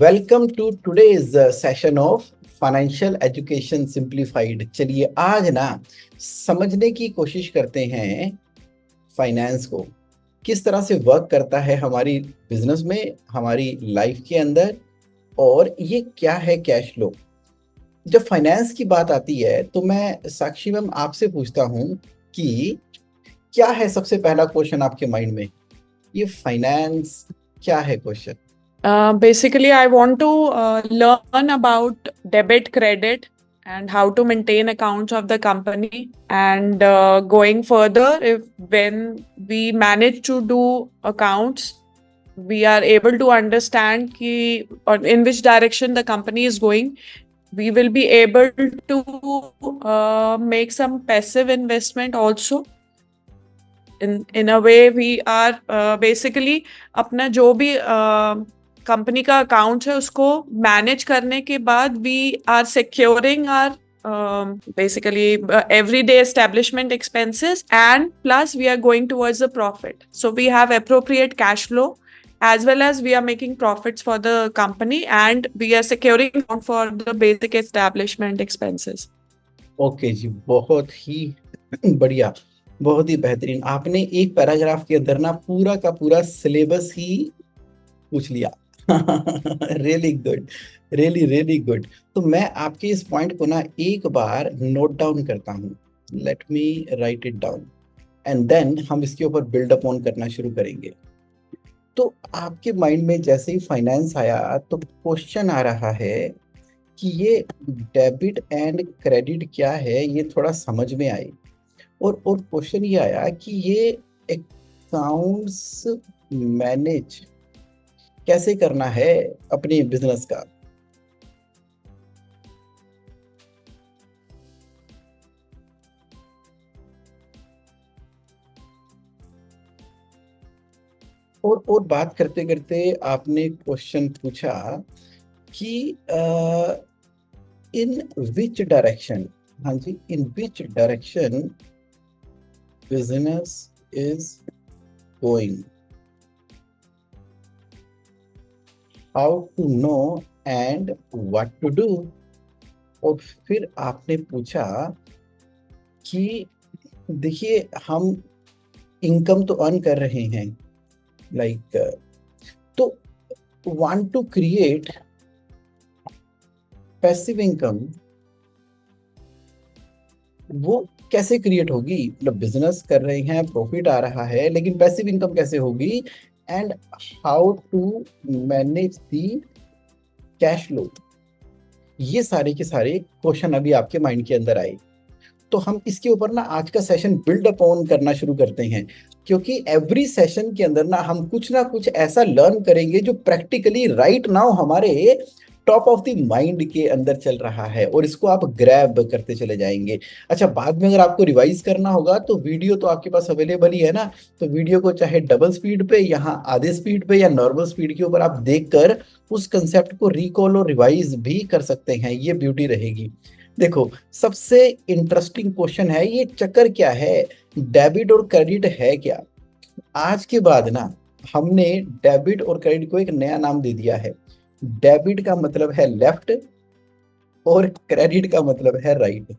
Welcome to today's session of financial education simplified. चलिए आज ना समझने की कोशिश करते हैं फाइनेंस को, किस तरह से वर्क करता है हमारी बिजनेस में, हमारी लाइफ के अंदर, और ये क्या है कैश फ्लो। जब फाइनेंस की बात आती है तो मैं साक्षी मैम आपसे पूछता हूँ कि क्या है सबसे पहला क्वेश्चन आपके माइंड में, ये फाइनेंस क्या है question. Basically, I want to learn about debit, credit, and how to maintain accounts of the company. And going further, if when we manage to do accounts, we are able to understand or in which direction the company is going. We will be able to make some passive investment also. In a way, we are basically अपना जो भी company का account है उसको manage करने के बाद we are securing our basically everyday establishment expenses, and plus we are going towards the profit, so we have appropriate cash flow as well as we are making profits for the company and we are securing for the basic establishment expenses. Okay जी, बहुत ही बढ़िया, बहुत ही बेहतरीन। आपने एक paragraph के अंदर ना पूरा का पूरा सिलेबस ही पूछ लिया। Really good, really really good. तो मैं आपके इस पॉइंट को ना एक बार नोट डाउन करता हूँ। Let me write it down and then हम इसके ऊपर बिल्डअप ऑन करना शुरू करेंगे। तो आपके माइंड में जैसे ही फाइनेंस आया तो क्वेश्चन आ रहा है कि ये डेबिट एंड क्रेडिट क्या है, ये थोड़ा समझ में आए। और क्वेश्चन ये आया कि ये अकाउंट्स मैनेज कैसे करना है अपने बिजनेस का। और बात करते करते आपने क्वेश्चन पूछा कि इन विच डायरेक्शन, हाँ जी, in which direction business is going, how to know and what to do. और फिर आपने पूछा कि देखिए हम इनकम तो अर्न कर रहे हैं, लाइक तो want to create passive income, वो कैसे क्रिएट होगी। मतलब बिजनेस कर रहे हैं, प्रॉफिट आ रहा है, लेकिन पैसिव इनकम कैसे होगी, and how to manage the cash flow. ये सारे के सारे क्वेश्चन अभी आपके माइंड के अंदर आए। तो हम इसके ऊपर ना आज का सेशन बिल्ड अप ऑन करना शुरू करते हैं, क्योंकि एवरी सेशन के अंदर ना हम कुछ ना कुछ ऐसा लर्न करेंगे जो प्रैक्टिकली राइट नाउ हमारे टॉप ऑफ द माइंड के अंदर चल रहा है, और इसको आप ग्रैब करते चले जाएंगे। अच्छा, बाद में अगर आपको रिवाइज करना होगा तो वीडियो तो आपके पास अवेलेबल ही है ना, तो वीडियो को चाहे डबल स्पीड पे, यहाँ आधे स्पीड पे, या नॉर्मल स्पीड के ऊपर आप देखकर उस कंसेप्ट को रिकॉल और रिवाइज भी कर सकते हैं। ये ब्यूटी रहेगी। देखो, सबसे इंटरेस्टिंग क्वेश्चन है, ये चक्कर क्या है, डेबिट और क्रेडिट है क्या। आज के बाद ना हमने डेबिट और क्रेडिट को एक नया नाम दे दिया है। डेबिट का मतलब है लेफ्ट और क्रेडिट का मतलब है राइट।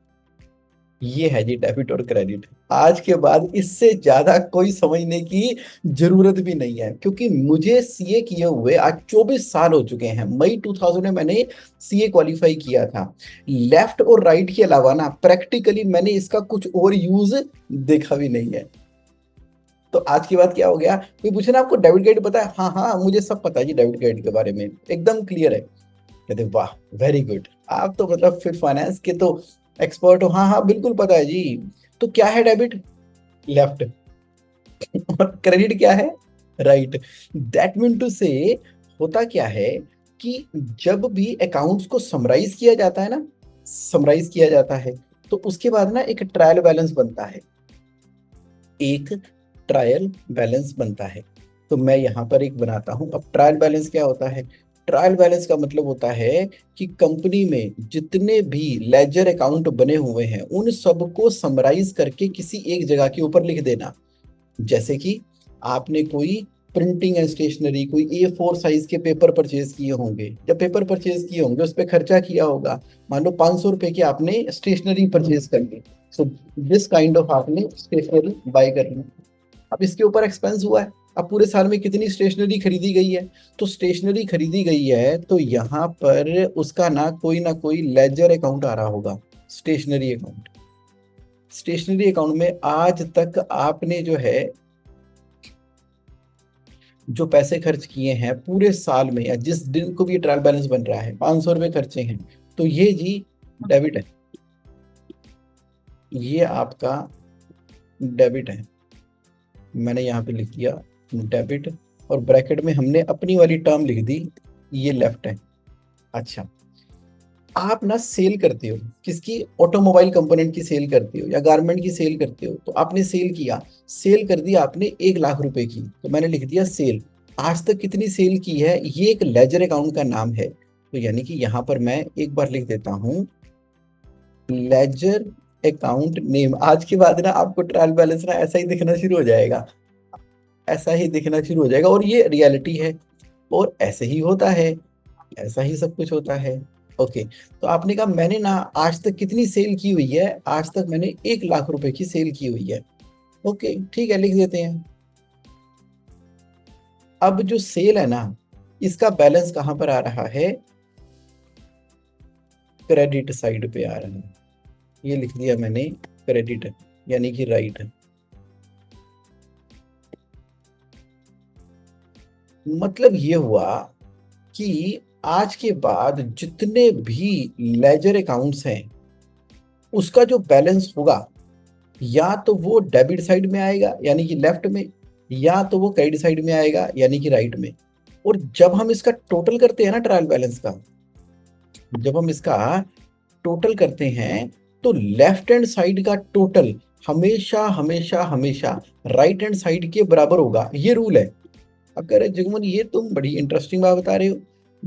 ये है जी डेबिट और क्रेडिट। आज के बाद इससे ज्यादा कोई समझने की जरूरत भी नहीं है, क्योंकि मुझे सीए किए हुए आज 24 साल हो चुके हैं। मई 2000 में मैंने सीए क्वालिफाई किया था। लेफ्ट और राइट के अलावा ना प्रैक्टिकली मैंने इसका कुछ और यूज देखा भी नहीं है। तो आज की बात क्या हो गया, कोई पूछे ना आपको डेबिट क्रेडिट पता है, हाँ हाँ मुझे सब पता है जी, डेबिट क्रेडिट के बारे में एकदम क्लियर है। कहते वाह वेरी गुड, आप तो मतलब फिर फाइनेंस के तो एक्सपर्ट हो। हाँ हाँ बिल्कुल पता है जी। तो क्या है डेबिट, लेफ्ट, और क्रेडिट क्या है, राइट। दैट मीन टू से होता क्या है कि जब भी अकाउंट्स को समराइज किया जाता है ना, समराइज किया जाता है, तो उसके बाद ना एक ट्रायल बैलेंस बनता है, एक ट्रायल बैलेंस बनता है। तो मैं यहाँ पर एक बनाता हूँ। अब ट्रायल बैलेंस क्या होता है, ट्रायल बैलेंस का मतलब होता है कि कंपनी में जितने भी लेजर अकाउंट बने हुए हैं उन सबको समराइज करके किसी एक जगह के ऊपर लिख देना। जैसे कि आपने कोई प्रिंटिंग एंड स्टेशनरी, कोई A4 साइज के पेपर परचेज किए होंगे, जब पेपर परचेज किए होंगे उस पर खर्चा किया होगा, मान लो 500 रुपए की आपने स्टेशनरी परचेज कर ली, सो दिस काइंड ऑफ आपने स्टेशनरी बाय कर ली। अब इसके ऊपर एक्सपेंस हुआ है, अब पूरे साल में कितनी स्टेशनरी खरीदी गई है, तो स्टेशनरी खरीदी गई है तो यहाँ पर उसका ना कोई लेजर अकाउंट आ रहा होगा, स्टेशनरी अकाउंट। स्टेशनरी अकाउंट में आज तक आपने जो है जो पैसे खर्च किए हैं पूरे साल में, या जिस दिन को भी ट्रायल बैलेंस बन रहा है, 500 रुपए खर्चे हैं, तो ये जी डेबिट है, ये आपका डेबिट है। मैंने यहाँ पे लिख दिया डेबिट, और ब्रैकेट में हमने अपनी वाली टर्म लिख दी, ये लेफ्ट है। अच्छा, आप ना सेल करते हो, किसकी? ऑटोमोबाइल कंपोनेंट की सेल करते हो या गारमेंट की सेल करते हो, तो आपने सेल किया, सेल कर दी आपने 1 लाख रुपए की, तो मैंने लिख दिया सेल। आज तक कितनी सेल की है, ये एक लेजर अकाउंट का नाम है, तो यानी कि यहाँ पर मैं एक बार लिख देता हूँ लेजर अकाउंट नेम। आज के बाद ना आपको ट्रायल बैलेंस ना ऐसा ही दिखना शुरू हो जाएगा, ऐसा ही दिखना शुरू हो जाएगा, और ये रियलिटी है, और ऐसे ही होता है, ऐसा ही सब कुछ होता है। ओके, तो आपने कहा मैंने ना आज तक कितनी सेल की हुई है, आज तक मैंने 1 लाख रुपए की सेल की हुई है। ओके ठीक है, लिख देते हैं। अब जो सेल है ना, इसका बैलेंस कहां पर आ रहा है? क्रेडिट साइड पे आ रहा है, ये लिख दिया मैंने क्रेडिट, यानी कि राइट। मतलब ये हुआ कि आज के बाद जितने भी लेजर अकाउंट्स हैं उसका जो बैलेंस होगा, या तो वो डेबिट साइड में आएगा यानी कि लेफ्ट में, या तो वो क्रेडिट साइड में आएगा यानी कि राइट में। और जब हम इसका टोटल करते हैं ना ट्रायल बैलेंस का, जब हम इसका टोटल करते हैं तो लेफ्ट हैंड साइड का टोटल हमेशा हमेशा हमेशा राइट हैंड साइड के बराबर होगा, ये रूल है। अब कह रहे जगमोहन ये तुम बड़ी इंटरेस्टिंग बात बता रहे हो,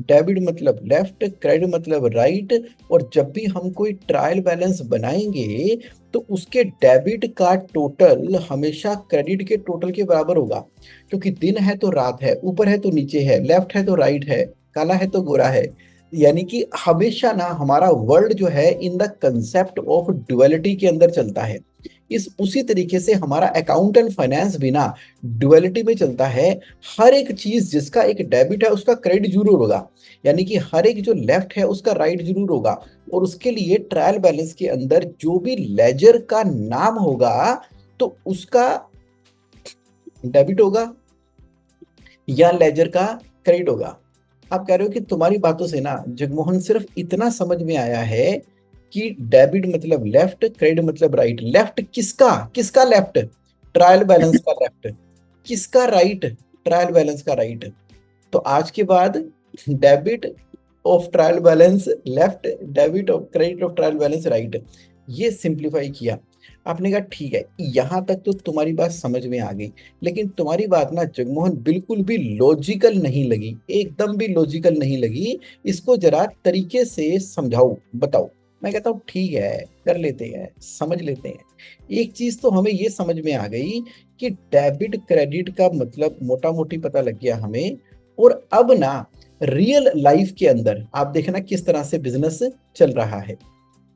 डेबिट मतलब लेफ्ट, क्रेडिट मतलब राइट, और जब भी हम कोई ट्रायल बैलेंस बनाएंगे तो उसके डेबिट का टोटल हमेशा क्रेडिट के टोटल के बराबर होगा, क्योंकि दिन है तो रात है, ऊपर है तो नीचे है, लेफ्ट है तो राइट है, काला है तो गोरा है। यानी कि हमेशा ना हमारा वर्ल्ड जो है in the concept of duality के अंदर चलता है। इस उसी तरीके से हमारा अकाउंट एंड फाइनेंस भी ना ड्युअलिटी में चलता है। हर एक चीज जिसका एक डेबिट है उसका क्रेडिट जरूर होगा, यानी कि हर एक जो लेफ्ट है उसका राइट जरूर होगा, और उसके लिए ट्रायल बैलेंस के अंदर जो भी लेजर का नाम होगा तो उसका डेबिट होगा या लेजर का क्रेडिट होगा। आप कह रहे हो कि तुम्हारी बातों से ना जगमोहन सिर्फ इतना समझ में आया है कि डेबिट मतलब लेफ्ट, क्रेडिट मतलब राइट। लेफ्ट किसका? किसका लेफ्ट? ट्रायल बैलेंस का लेफ्ट। किसका राइट? ट्रायल बैलेंस का राइट। तो आज के बाद debit of trial balance left, debit of credit of trial balance right, ये सिंप्लीफाई किया। आपने कहा ठीक है, यहां तक तो तुम्हारी बात समझ में आ गई, लेकिन तुम्हारी बात ना जगमोहन बिल्कुल भी लॉजिकल नहीं लगी, एकदम भी लॉजिकल नहीं लगी, इसको जरा तरीके से समझाओ, बताओ। मैं कहता हूँ ठीक है, कर लेते हैं, समझ लेते हैं। एक चीज तो हमें ये समझ में आ गई कि डेबिट क्रेडिट का मतलब मोटा मोटी पता लग गया हमें, और अब ना रियल लाइफ के अंदर आप देखना किस तरह से बिजनेस चल रहा है।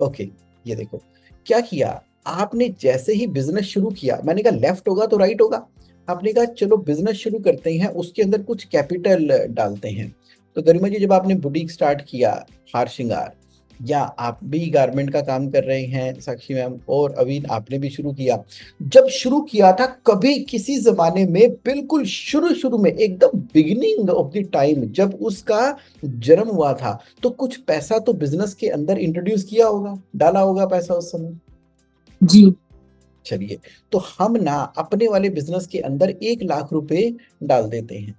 ओके, ये देखो क्या किया आपने, जैसे ही बिजनेस शुरू किया मैंने कहा लेफ्ट होगा तो राइट होगा, आपने कहा चलो बिजनेस शुरू करते हैं, उसके अंदर कुछ कैपिटल डालते हैं। तो गरिमा जी जब आपने बुटीक स्टार्ट किया, हार श्रृंगार, या आप भी गारमेंट का काम कर रहे हैं साक्षी मैम, और अभी आपने भी शुरू किया, जब शुरू किया था कभी किसी जमाने में बिल्कुल शुरू शुरू में एकदम बिगिनिंग ऑफ द टाइम जब उसका जन्म हुआ था, तो कुछ पैसा तो बिजनेस के अंदर इंट्रोड्यूस किया होगा, डाला होगा पैसा उस समय जी। चलिए, तो हम ना अपने वाले बिजनेस के अंदर 1 लाख रुपए डाल देते हैं।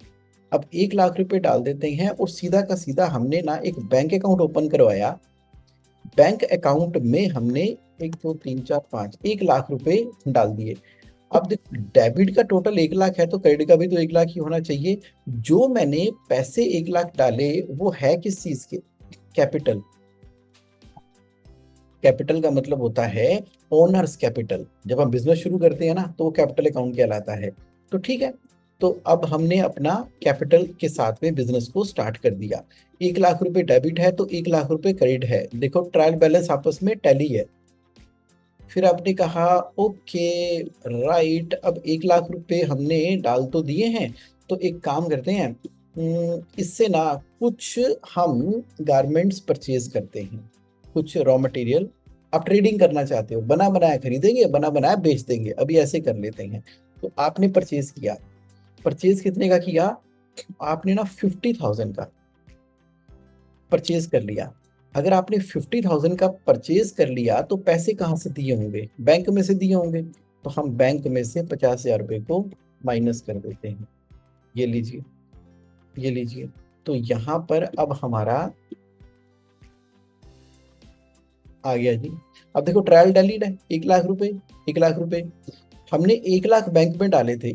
अब 1 लाख रुपए डाल देते हैं और सीधा का सीधा हमने ना एक बैंक अकाउंट ओपन करवाया। बैंक अकाउंट में हमने 1 2 3 4 5 1 लाख रुपए डाल दिए। अब डेबिट का टोटल 1 लाख है तो क्रेडिट का भी तो 1 लाख ही होना चाहिए। जो मैंने पैसे 1 लाख डाले वो है किस चीज के? कैपिटल। कैपिटल का मतलब होता है ओनर्स कैपिटल। जब हम बिजनेस शुरू करते हैं ना तो वो कैपिटल अकाउंट कहलाता है। तो ठीक है, तो अब हमने अपना कैपिटल के साथ में बिजनेस को स्टार्ट कर दिया। 1 लाख रुपए डेबिट है तो 1 लाख रुपए क्रेडिट है। देखो ट्रायल बैलेंस आपस में टैली है। फिर आपने कहा ओके राइट, अब 1 लाख रुपए हमने डाल तो दिए हैं, तो एक काम करते हैं, इससे ना कुछ हम गारमेंट्स परचेज करते हैं, कुछ रॉ मटेरियल। आप ट्रेडिंग करना चाहते हो, बना बनाया खरीदेंगे, बना बनाया बेच देंगे, अभी ऐसे कर लेते हैं। तो आपने परचेज किया। परचेज कितने का किया? आपने ना 50,000 का परचेज कर लिया। अगर आपने 50,000 का परचेज कर लिया तो पैसे कहाँ से दिए होंगे? बैंक में से दिए होंगे। तो हम बैंक में से 50,000 रुपए को माइनस कर देते हैं। ये लीजिए, ये लीजिए। तो यहाँ पर अब हमारा आ गया जी। अब देखो ट्रायल वैलिड है, 1 लाख रुपए, 1 लाख रुपए हमने 1 लाख बैंक में डाले थे,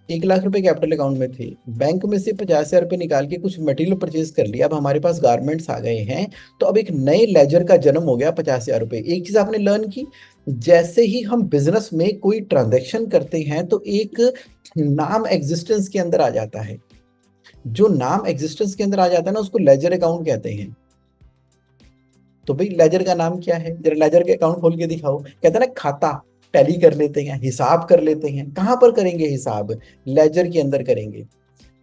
1 लाख रुपए कैपिटल अकाउंट में थे। बैंक में से 50,000 रुपए निकाल के कुछ मटेरियल परचेज कर लिया। अब हमारे पास गारमेंट्स आ गए हैं, तो अब एक नए लेजर का जन्म हो गया 50,000 रुपए। एक चीज आपने लर्न की, जैसे ही हम बिजनेस में कोई ट्रांजेक्शन करते हैं तो एक नाम एग्जिस्टेंस के अंदर आ जाता है। जो नाम एग्जिस्टेंस के अंदर आ जाता है ना, उसको लेजर अकाउंट कहते हैं। तो भाई लेजर का नाम क्या है? जरा लेजर के अकाउंट खोल के दिखाओ। कहते हैं ना खाता, टैली कर लेते हैं, हिसाब कर लेते हैं। कहां पर करेंगे हिसाब? लेजर के अंदर करेंगे।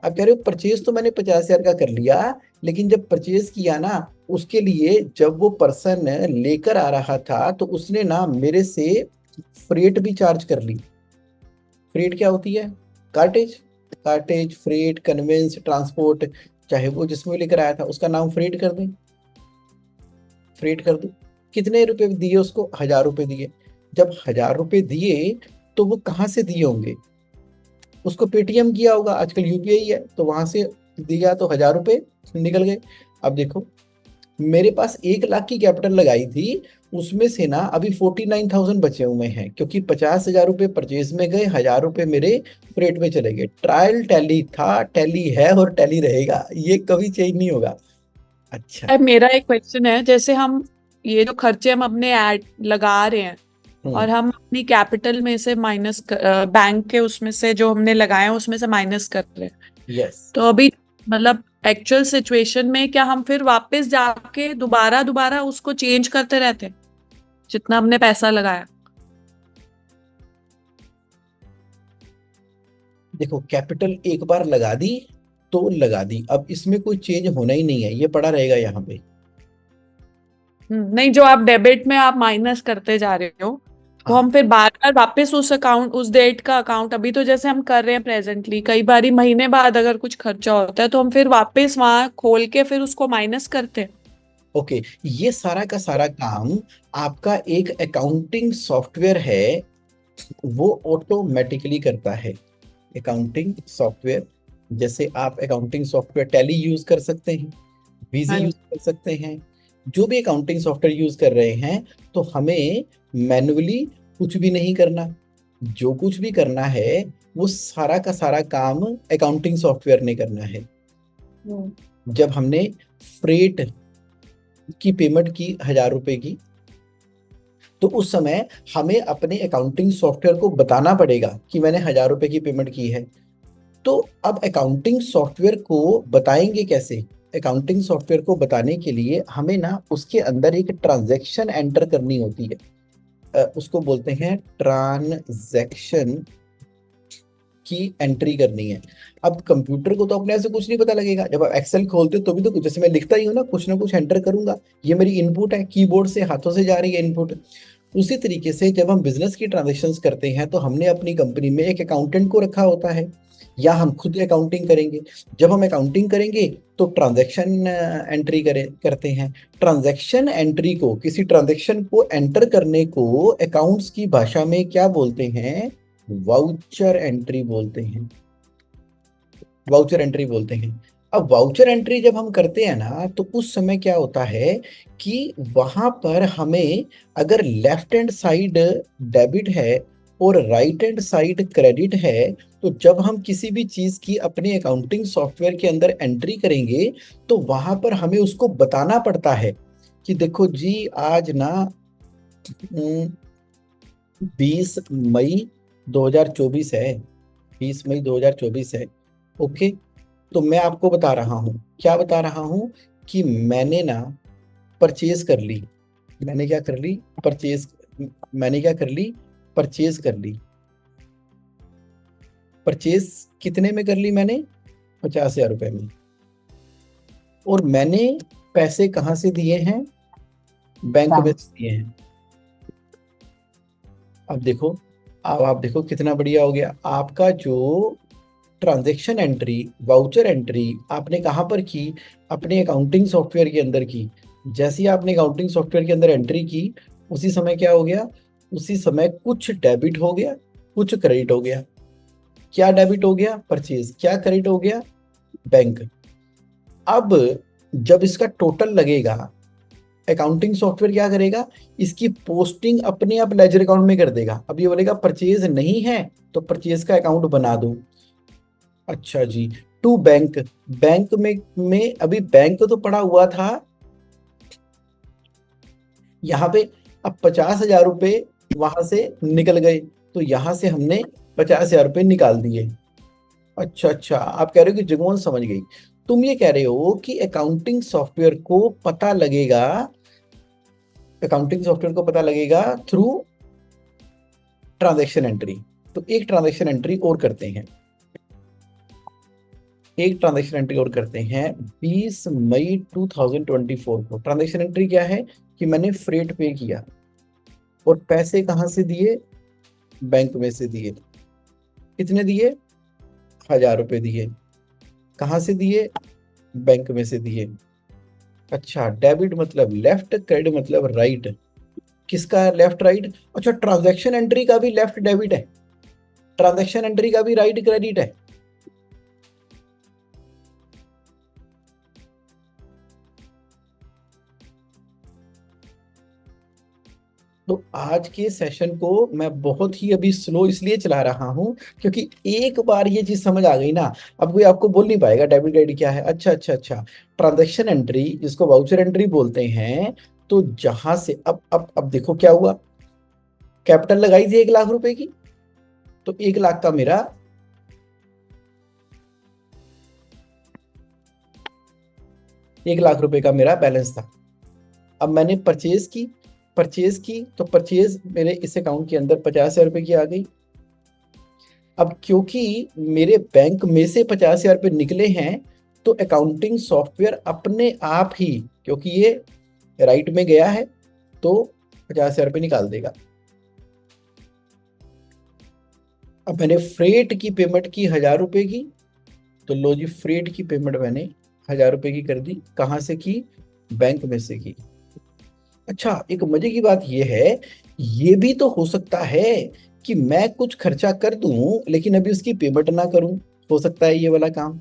अब कह रहे हो परचेज तो मैंने 50,000 का कर लिया, लेकिन जब परचेज किया ना, उसके लिए जब वो पर्सन लेकर आ रहा था तो उसने ना मेरे से फ्रेट भी चार्ज कर ली। फ्रेट क्या होती है? Cartage. Cartage, freight, conveyance, transport, चाहे वो जिसमें लेकर आया था उसका नाम फ्रेट कर दें, फ्रेट कर दो। कितने रुपए दिए उसको? 1,000 रुपए दिए। जब 1,000 रुपए दिए तो वो कहाँ से दिए होंगे? उसको पेटीएम किया होगा, आजकल यूपीआई है, तो वहां से दिया तो 1,000 रुपए निकल गए। अब देखो मेरे पास 1 लाख की कैपिटल लगाई थी, उसमें से ना अभी 49,000 बचे हुए हैं, क्योंकि 50,000 रुपए परचेज में गए, 1,000 रुपए मेरे फ्रेट में चले गए। ट्रायल टैली था, टैली है और टैली रहेगा, ये कभी चेंज नहीं होगा। अच्छा, अब मेरा एक क्वेश्चन है, जैसे हम ये जो खर्चे हम अपने ऐड लगा रहे हैं और हम अपनी कैपिटल में से माइनस बैंक के उसमें से जो हमने लगाए हैं उसमें से माइनस कर रहे हैं, यस। तो अभी मतलब एक्चुअल सिचुएशन में क्या हम फिर वापस जाके दोबारा दोबारा उसको चेंज करते रहते हैं जितना हमने पैसा लगाया? देखो कैपिटल एक बार लगा दी तो लगा दी, अब इसमें कोई चेंज होना ही नहीं है, ये पड़ा रहेगा यहाँ पे। नहीं, जो आप डेबिट में आप माइनस करते जा रहे हो वो हाँ, हम फिर बार बार वापस उस अकाउंट, उस डेट का अकाउंट, अभी तो जैसे हम कर रहे हैं प्रेजेंटली, कई बार महीने बाद अगर कुछ खर्चा होता है तो हम फिर वापस वहां खोल के फिर उसको माइनस करते हैं। ओके। ये सारा का सारा काम आपका एक अकाउंटिंग सॉफ्टवेयर है, वो ऑटोमेटिकली करता है। अकाउंटिंग सॉफ्टवेयर, जैसे आप अकाउंटिंग सॉफ्टवेयर टैली यूज कर सकते हैं, विजी हाँ यूज जी। कर सकते हैं, जो भी अकाउंटिंग सॉफ्टवेयर यूज कर रहे हैं, तो हमें मैन्युअली कुछ भी नहीं करना। जो कुछ भी करना है वो सारा का सारा काम अकाउंटिंग सॉफ्टवेयर ने करना है। जब हमने फ्रेट की पेमेंट की 1,000 रुपए की, तो उस समय हमें अपने अकाउंटिंग सॉफ्टवेयर को बताना पड़ेगा कि मैंने 1,000 रुपए की पेमेंट की है। तो अब अकाउंटिंग सॉफ्टवेयर को बताएंगे कैसे? अकाउंटिंग सॉफ्टवेयर को बताने के लिए हमें ना उसके अंदर एक ट्रांजैक्शन एंटर करनी होती है, उसको बोलते हैं ट्रांजैक्शन की एंट्री करनी है। अब कंप्यूटर को तो अपने ऐसे कुछ नहीं पता लगेगा, जब आप एक्सेल खोलते हो तो भी तो कुछ, जैसे मैं लिखता ही हूँ ना, कुछ ना कुछ एंटर करूंगा, ये मेरी इनपुट है, कीबोर्ड से हाथों से जा रही है इनपुट। उसी तरीके से जब हम बिजनेस की ट्रांजेक्शन्स करते हैं तो हमने अपनी कंपनी में एक अकाउंटेंट को रखा होता है, या हम खुद अकाउंटिंग करेंगे। जब हम अकाउंटिंग करेंगे तो ट्रांजैक्शन एंट्री करते हैं। ट्रांजैक्शन एंट्री को, किसी ट्रांजैक्शन को एंटर करने को अकाउंट्स की भाषा में क्या बोलते हैं? वाउचर एंट्री बोलते हैं। वाउचर एंट्री बोलते हैं। अब वाउचर एंट्री जब हम करते हैं ना, तो उस समय क्या होता है कि वहां पर हमें अगर लेफ्ट हैंड साइड डेबिट है और राइट हैंड साइड क्रेडिट है, तो जब हम किसी भी चीज की अपने अकाउंटिंग सॉफ्टवेयर के अंदर एंट्री करेंगे तो वहां पर हमें उसको बताना पड़ता है कि देखो जी आज ना 20 मई 2024 है, 20 मई 2024 है। ओके, तो मैं आपको बता रहा हूँ, क्या बता रहा हूँ, कि मैंने ना परचेज कर ली। मैंने क्या कर ली? परचेज। मैंने क्या कर ली? परचेज कर ली। परचेज कितने में कर ली मैंने? 50,000 रुपए में। और मैंने पैसे कहाँ से दिए हैं? बैंक में बैंक। से दिए हैं। अब आप देखो कितना बढ़िया हो गया आपका जो ट्रांजैक्शन एंट्री, वाउचर एंट्री आपने कहाँ पर की? अपने अकाउंटिंग सॉफ्टवेयर के अंदर की। जैसे ही आपने अकाउंटिंग सॉफ्टवेयर के अंदर एंट्री की, उसी समय क्या हो गया? उसी समय कुछ डेबिट हो गया, कुछ क्रेडिट हो गया। क्या डेबिट हो गया? परचेज। क्या क्रेडिट हो गया? बैंक। अब जब इसका टोटल लगेगा, अकाउंटिंग सॉफ्टवेयर क्या करेगा? इसकी पोस्टिंग अपने आप लेजर अकाउंट में कर देगा। अब ये बोलेगा परचेज नहीं है, तो परचेज का अकाउंट बना दो। अच्छा जी, टू बैंक। बैंक में अभी बैंक तो पड़ा हुआ था यहाँ पे। अब 50,000 रुपए वहां से निकल गए, तो यहां से हमने 50,000 रुपए निकाल दिए। अच्छा अच्छा, आप कह रहे हो कि जगमोहन समझ गई। तुम ये कह रहे हो कि अकाउंटिंग सॉफ्टवेयर को पता लगेगा, अकाउंटिंग सॉफ्टवेयर को पता लगेगा थ्रू ट्रांजैक्शन एंट्री। तो एक ट्रांजैक्शन एंट्री और करते हैं, एक ट्रांजैक्शन एंट्री और करते हैं। 20 मई 2024 को ट्रांजैक्शन एंट्री क्या है? कि मैंने फ्रेट पे किया और पैसे कहाँ से दिए? बैंक में से दिए। कितने दिए? 1,000 रुपए दिए। कहाँ से दिए? बैंक में से दिए। अच्छा, डेबिट मतलब लेफ्ट, क्रेडिट मतलब राइट। किसका लेफ्ट राइट? अच्छा, ट्रांजैक्शन एंट्री का भी लेफ्ट डेबिट है, ट्रांजैक्शन एंट्री का भी राइट क्रेडिट है। तो आज के सेशन को मैं बहुत ही अभी स्लो इसलिए चला रहा हूं क्योंकि एक बार ये चीज समझ आ गई ना, अब कोई आपको बोल नहीं पाएगा डेबिट क्रेडिट क्या है। अच्छा अच्छा अच्छा, ट्रांजैक्शन एंट्री जिसको वाउचर एंट्री बोलते हैं। तो जहां से अब देखो क्या हुआ, कैपिटल लगाई थी 1 लाख रुपए की, तो 1 लाख का मेरा 1 लाख रुपए का मेरा बैलेंस था। अब मैंने परचेज की तो परचेज मेरे इस अकाउंट के अंदर 50,000 रुपए की आ गई। अब क्योंकि मेरे बैंक में से 50,000 रुपए निकले हैं, तो अकाउंटिंग सॉफ्टवेयर अपने आप ही, क्योंकि ये राइट में गया है, तो 50,000 रुपए निकाल देगा। अब मैंने फ्रेट की पेमेंट की 1,000 रुपए की, तो लो जी, फ्रेट की पेमेंट मैंने 1,000 रुपए की कर दी। कहाँ से की? बैंक में से की। अच्छा, एक मजे की बात यह है, ये भी तो हो सकता है कि मैं कुछ खर्चा कर दूं लेकिन अभी उसकी पेमेंट ना करूं। हो सकता है ये वाला काम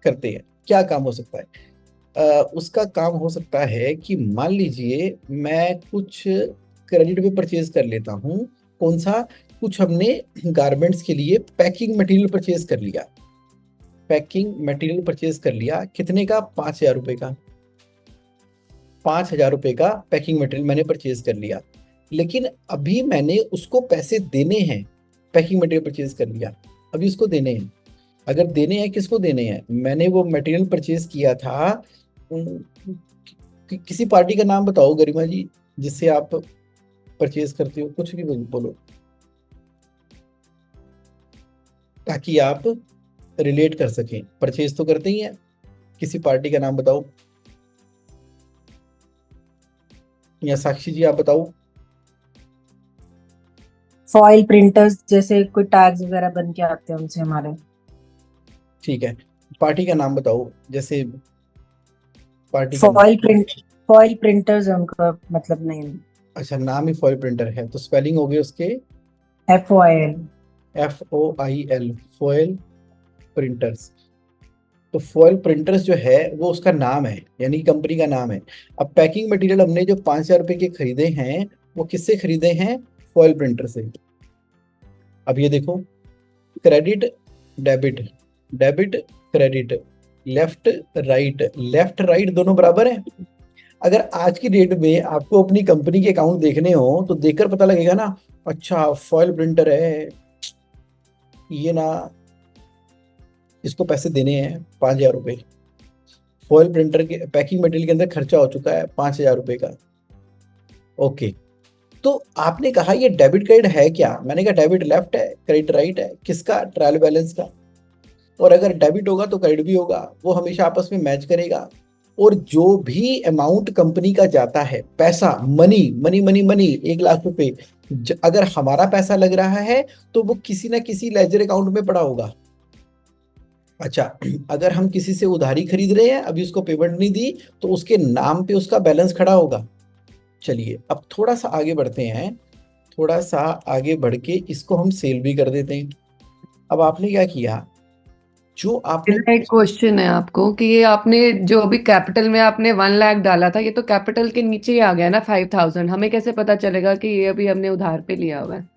करते हैं। क्या काम हो सकता है? उसका काम हो सकता है कि मान लीजिए मैं कुछ क्रेडिट पे परचेज कर लेता हूं। कौन सा? कुछ हमने गारमेंट्स के लिए पैकिंग मटेरियल परचेज कर लिया। पैकिंग मटेरियल परचेज कर लिया, कितने का? 5,000 रुपए का। 5,000 रुपए का पैकिंग मटेरियल मैंने परचेज कर लिया, लेकिन अभी मैंने उसको पैसे देने हैं। पैकिंग मटेरियल परचेज कर लिया, अभी उसको देने हैं। अगर देने हैं, किसको देने हैं? मैंने वो मटेरियल परचेज किया था। किसी पार्टी का नाम बताओ गरिमा जी, जिससे आप परचेज करते हो, कुछ भी बोलो ताकि आप रिलेट कर सकें। परचेज तो करते ही हैं, किसी पार्टी का नाम बताओ, या साक्षी जी आप बताओ। फॉइल प्रिंटर्स जैसे कोई टैग्स वगैरह बन के आते हैं उनसे हमारे। ठीक है, पार्टी का नाम बताओ, जैसे पार्टी का नाम। फॉइल प्रिंटर्स है उनका मतलब नेम। अच्छा, नाम ही फॉयल प्रिंटर है, तो स्पेलिंग हो गई उसके FOIL। FOIL, foil printers. तो फॉयल प्रिंटर्स जो है वो उसका नाम है, यानी कंपनी का नाम है। अब पैकिंग मटेरियल हमने जो 5,000 रुपए के खरीदे हैं, वो किससे खरीदे हैं? फॉयल प्रिंटर से। अब ये देखो, credit debit, debit credit, left right, left right दोनों बराबर है। अगर आज की डेट में आपको अपनी कंपनी के अकाउंट देखने हो तो देखकर पता लगेगा ना, अच्छा फॉयल प्रिंटर है ये ना, इसको पैसे देने हैं 5,000 रुपये। फॉयल प्रिंटर के पैकिंग मटेरियल के अंदर खर्चा हो चुका है 5,000 रुपये का। ओके, तो आपने कहा ये डेबिट क्रेडिट है क्या? मैंने कहा डेबिट लेफ्ट है, क्रेडिट राइट है। किसका? ट्रायल बैलेंस का। और अगर डेबिट होगा तो क्रेडिट भी होगा, वो हमेशा आपस में मैच करेगा। और जो भी अमाउंट कंपनी का जाता है, पैसा, मनी मनी मनी मनी, 1,00,000 रुपए, अगर हमारा पैसा लग रहा है तो वो किसी ना किसी लेजर अकाउंट में पड़ा होगा। अच्छा, अगर हम किसी से उधारी खरीद रहे हैं, अभी उसको पेमेंट नहीं दी, तो उसके नाम पे उसका बैलेंस खड़ा होगा। चलिए अब थोड़ा सा आगे बढ़ते हैं, थोड़ा सा आगे बढ़ के इसको हम सेल भी कर देते हैं। अब आपने क्या किया, जो आपने मेरा एक क्वेश्चन है आपको कि ये आपने जो अभी कैपिटल में आपने 1 लाख डाला था, ये तो कैपिटल के नीचे ही आ गया ना 5,000। हमें कैसे पता चलेगा कि ये अभी हमने उधार पे लिया हुआ है?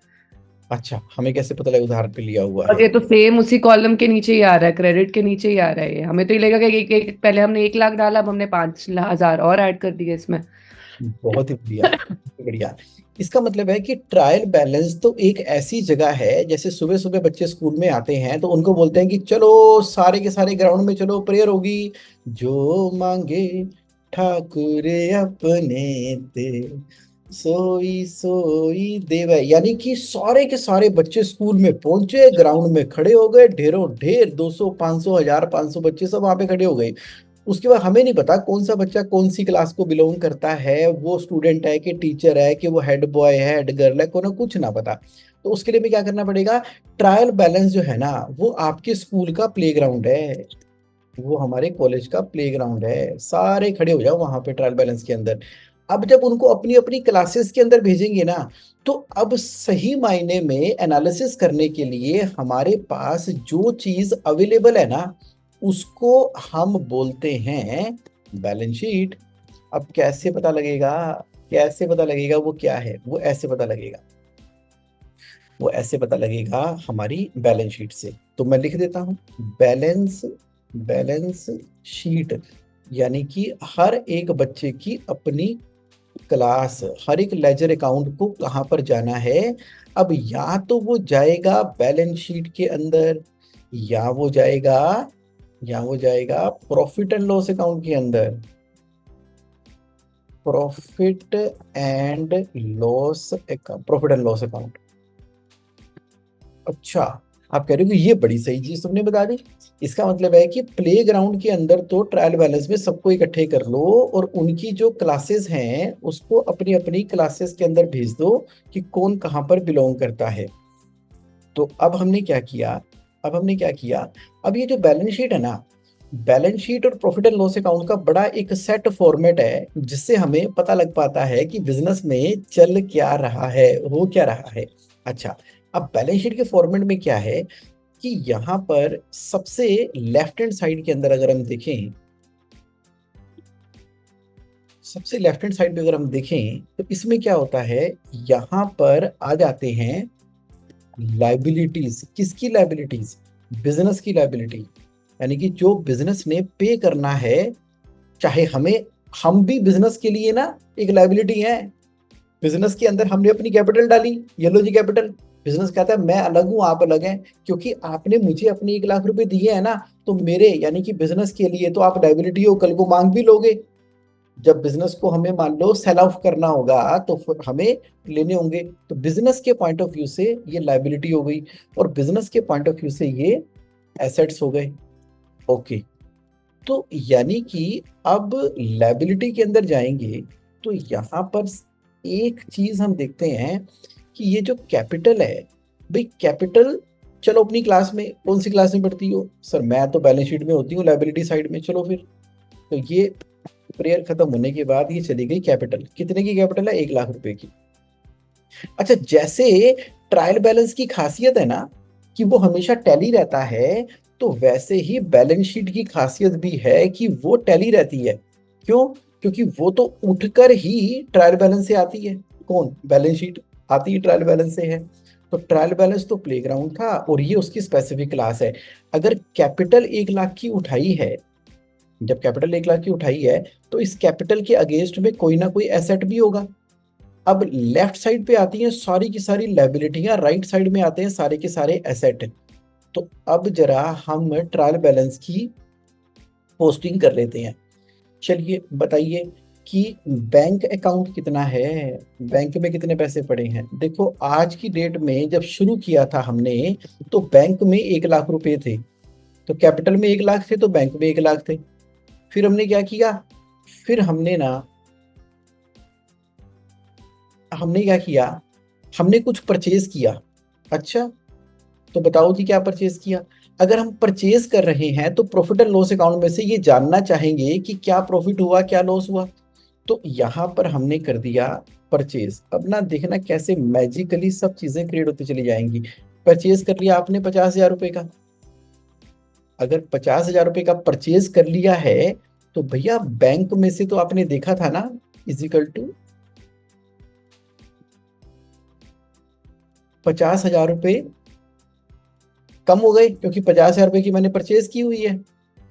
अच्छा, हमें कैसे पता लगा उधार पे लिया हुआ और है? ये तो सेम उसी कॉलम के नीचे ही आ रहा है, क्रेडिट के नीचे ही आ रहा है। ये हमें तो ये लगेगा कि पहले हमने 1 लाख डाला, अब हमने 5,000 और ऐड कर दिए इसमें। बहुत ही बढ़िया, बढ़िया। इसका मतलब है कि ट्रायल बैलेंस तो एक ऐसी जगह है, जैसे सुबह सुबह बच्चे स्कूल में आते हैं तो उनको बोलते हैं कि चलो सारे के सारे ग्राउंड में चलो, प्रेयर होगी। जो मांगे ठाकुर अपने ते, सोई सोई देवै। यानी कि सारे के सारे बच्चे स्कूल में पहुंचे, ग्राउंड में खड़े हो गए, ढेरों ढेर, 200 500 1000 500 बच्चे सब वहां पे खड़े हो गए। उसके बाद हमें नहीं पता कौन सा बच्चा कौन सी क्लास को बिलोंग करता है, वो स्टूडेंट है कि टीचर है कि वो हेड बॉय है, हेड गर्ल है, को कुछ ना पता। तो उसके लिए भी क्या करना पड़ेगा, ट्रायल बैलेंस जो है ना, वो आपके स्कूल का प्लेग्राउंड है, वो हमारे कॉलेज का प्लेग्राउंड है। सारे खड़े हो जाओ वहां पे ट्रायल बैलेंस के अंदर। अब जब उनको अपनी अपनी क्लासेस के अंदर भेजेंगे ना, तो अब सही मायने में एनालिसिस करने के लिए हमारे पास जो चीज अवेलेबल है ना, उसको हम बोलते हैं बैलेंस शीट। अब कैसे पता लगेगा, कैसे पता लगेगा वो क्या है? वो ऐसे पता लगेगा, वो ऐसे पता लगेगा हमारी बैलेंस शीट से। तो मैं लिख देता हूं बैलेंस, बैलेंस शीट। यानी कि हर एक बच्चे की अपनी क्लास, हर एक लेजर अकाउंट को कहां पर जाना है। अब या तो वो जाएगा बैलेंस शीट के अंदर, या वो जाएगा, या वो जाएगा प्रॉफिट एंड लॉस अकाउंट के अंदर, profit and loss account, profit and loss account. अच्छा, आप कह रहे हो कि ये बड़ी सही चीज तुमने बता दी। इसका मतलब है कि प्ले ग्राउंड के अंदर तो ट्रायल बैलेंस में सबको इकट्ठे कर लो और उनकी जो क्लासेस हैं उसको अपनी अपनी क्लासेस के अंदर भेज दो कि कौन कहां पर बिलोंग करता है। तो अब हमने क्या किया, अब हमने क्या किया, अब ये जो बैलेंस शीट है ना, बैलेंस शीट और प्रॉफिट एंड लॉस अकाउंट का बड़ा एक सेट फॉर्मेट है, जिससे हमें पता लग पाता है कि बिजनेस में चल क्या रहा है, हो क्या रहा है। अच्छा, अब बैलेंस शीट के फॉर्मेट में क्या है कि यहाँ पर सबसे लेफ्ट हैंड साइड के अंदर अगर हम देखें, सबसे लेफ्ट हैंड साइड पे अगर हम देखें तो इसमें क्या होता है, यहाँ पर आ जाते हैं लाइबिलिटीज। किसकी लाइबिलिटीज? बिजनेस की लाइबिलिटी। यानी कि जो बिजनेस ने पे करना है, चाहे हमें, हम भी बिजनेस के लिए ना एक लाइबिलिटी है। बिजनेस के अंदर हमने अपनी कैपिटल डाली, येलो जी कैपिटल। बिजनेस कहता है मैं अलग हूं, आप अलग हैं, क्योंकि आपने मुझे अपने 1,00,000 रुपए दिए हैं ना, तो मेरे यानी कि बिजनेस के लिए तो आप लाइबिलिटी हो, कल को मांग भी लोगे। जब बिजनेस को हमें मान लो सेल ऑफ करना होगा तो फिर हमें लेने होंगे। तो बिजनेस के पॉइंट ऑफ व्यू से ये लाइबिलिटी हो गई, और बिजनेस के पॉइंट ऑफ व्यू से ये एसेट्स हो गए। ओके, तो यानी कि अब लाइबिलिटी के अंदर जाएंगे तो यहाँ पर एक चीज हम देखते हैं कि ये जो कैपिटल है, भाई कैपिटल, चलो अपनी क्लास में, कौन सी क्लास में पढ़ती हो? सर मैं तो बैलेंस शीट में होती हूँ, लाइबिलिटी साइड में। चलो फिर, तो ये प्रेयर खत्म होने के बाद ये चली गई कैपिटल। कितने की कैपिटल है? 1,00,000 रुपए की। अच्छा, जैसे ट्रायल बैलेंस की खासियत है ना कि वो हमेशा टैली रहता है, तो वैसे ही बैलेंस शीट की खासियत भी है कि वो टैली रहती है। क्यों? क्योंकि वो तो उठकर ही ट्रायल बैलेंस से आती है। कौन? बैलेंस शीट आती ही ट्रायल बैलेंस से है। तो ट्रायल बैलेंस तो प्लेग्राउंड था और ये उसकी स्पेसिफिक क्लास है। अगर कैपिटल 1,00,000 की उठाई है, जब कैपिटल 1,00,000 की उठाई है, तो इस कैपिटल के अगेंस्ट में कोई ना कोई एसेट भी होगा। अब लेफ्ट साइड पे आती हैं सारी की सारी लाइबिलिटियां, राइट साइड में आते हैं सारे के सारे एसेट। तो अब जरा हम ट्रायल बैलेंस की पोस्टिंग कर लेते हैं। चलिए बताइए कि बैंक अकाउंट कितना है, बैंक में कितने पैसे पड़े हैं। देखो आज की डेट में जब शुरू किया था हमने तो बैंक में 1 लाख रुपए थे, तो कैपिटल में 1 लाख थे तो बैंक में 1 लाख थे। फिर हमने क्या किया, फिर हमने क्या किया, हमने कुछ परचेज किया। अच्छा तो बताओ जी क्या परचेज किया। अगर हम परचेज कर रहे हैं तो प्रॉफिट एंड लॉस अकाउंट में से ये जानना चाहेंगे कि क्या प्रॉफिट हुआ क्या लॉस हुआ। तो यहाँ पर हमने कर दिया परचेज। अब ना देखना कैसे मैजिकली सब चीजें क्रिएट होती चली जाएंगी। परचेज कर लिया आपने 50,000 रुपए का। अगर 50,000 रुपए का परचेज कर लिया है तो भैया बैंक में से तो आपने देखा था ना, इजिकल टू 50,000 रुपए कम हो गए क्योंकि 50,000 रुपए की मैंने परचेज की हुई है।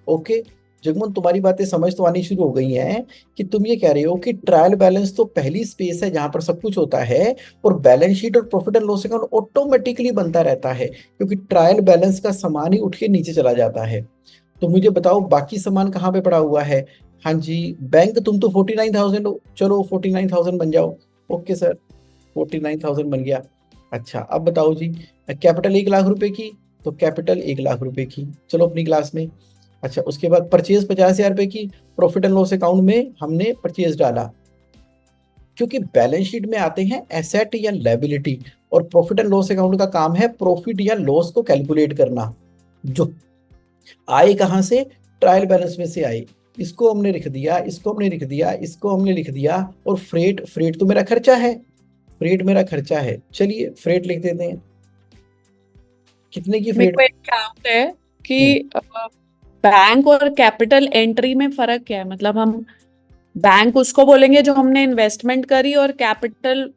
ओके जगमोहन तुम्हारी बातें समझ तो आनी शुरू हो गई हैं कि तुम ये कह रहे हो कि ट्रायल बैलेंस तो पहली स्पेस है जहां पर सब कुछ होता है और बैलेंस शीट और profit and loss account automatically बनता रहता है क्योंकि ट्रायल बैलेंस का सामान ही उठ के नीचे चला जाता है। तो मुझे बताओ बाकी सामान कहाँ पे पड़ा हुआ है। हाँ जी बैंक तुम तो 49,000 हो, चलो 49,000 बन जाओ। ओके सर 49,000 बन गया। अच्छा अब बताओ जी कैपिटल 1 लाख रुपए की, तो कैपिटल 1 लाख रुपए की, चलो अपनी क्लास में। अच्छा उसके बाद परचेज 50,000 रुपए की, प्रॉफिट एंड लॉस अकाउंट में हमने परचेज डाला क्योंकि बैलेंस शीट में आते हैं एसेट या लायबिलिटी और प्रॉफिट एंड लॉस अकाउंट का काम है प्रॉफिट या लॉस को कैलकुलेट करना। जो आए कहां से, ट्रायल बैलेंस में से आए। इसको हमने लिख दिया, इसको हमने लिख दिया, इसको हमने लिख दिया। और फ्रेट, फ्रेट तो मेरा खर्चा है, फ्रेट मेरा खर्चा है। चलिए फ्रेट लिख देते हैं। कितने की मेरे फ्रेट। को एक डाउट है कि बैंक और कैपिटल एंट्री में फर्क क्या है। मतलब हम बैंक उसको बोलेंगे जो हमने इन्वेस्टमेंट करी, और कैपिटल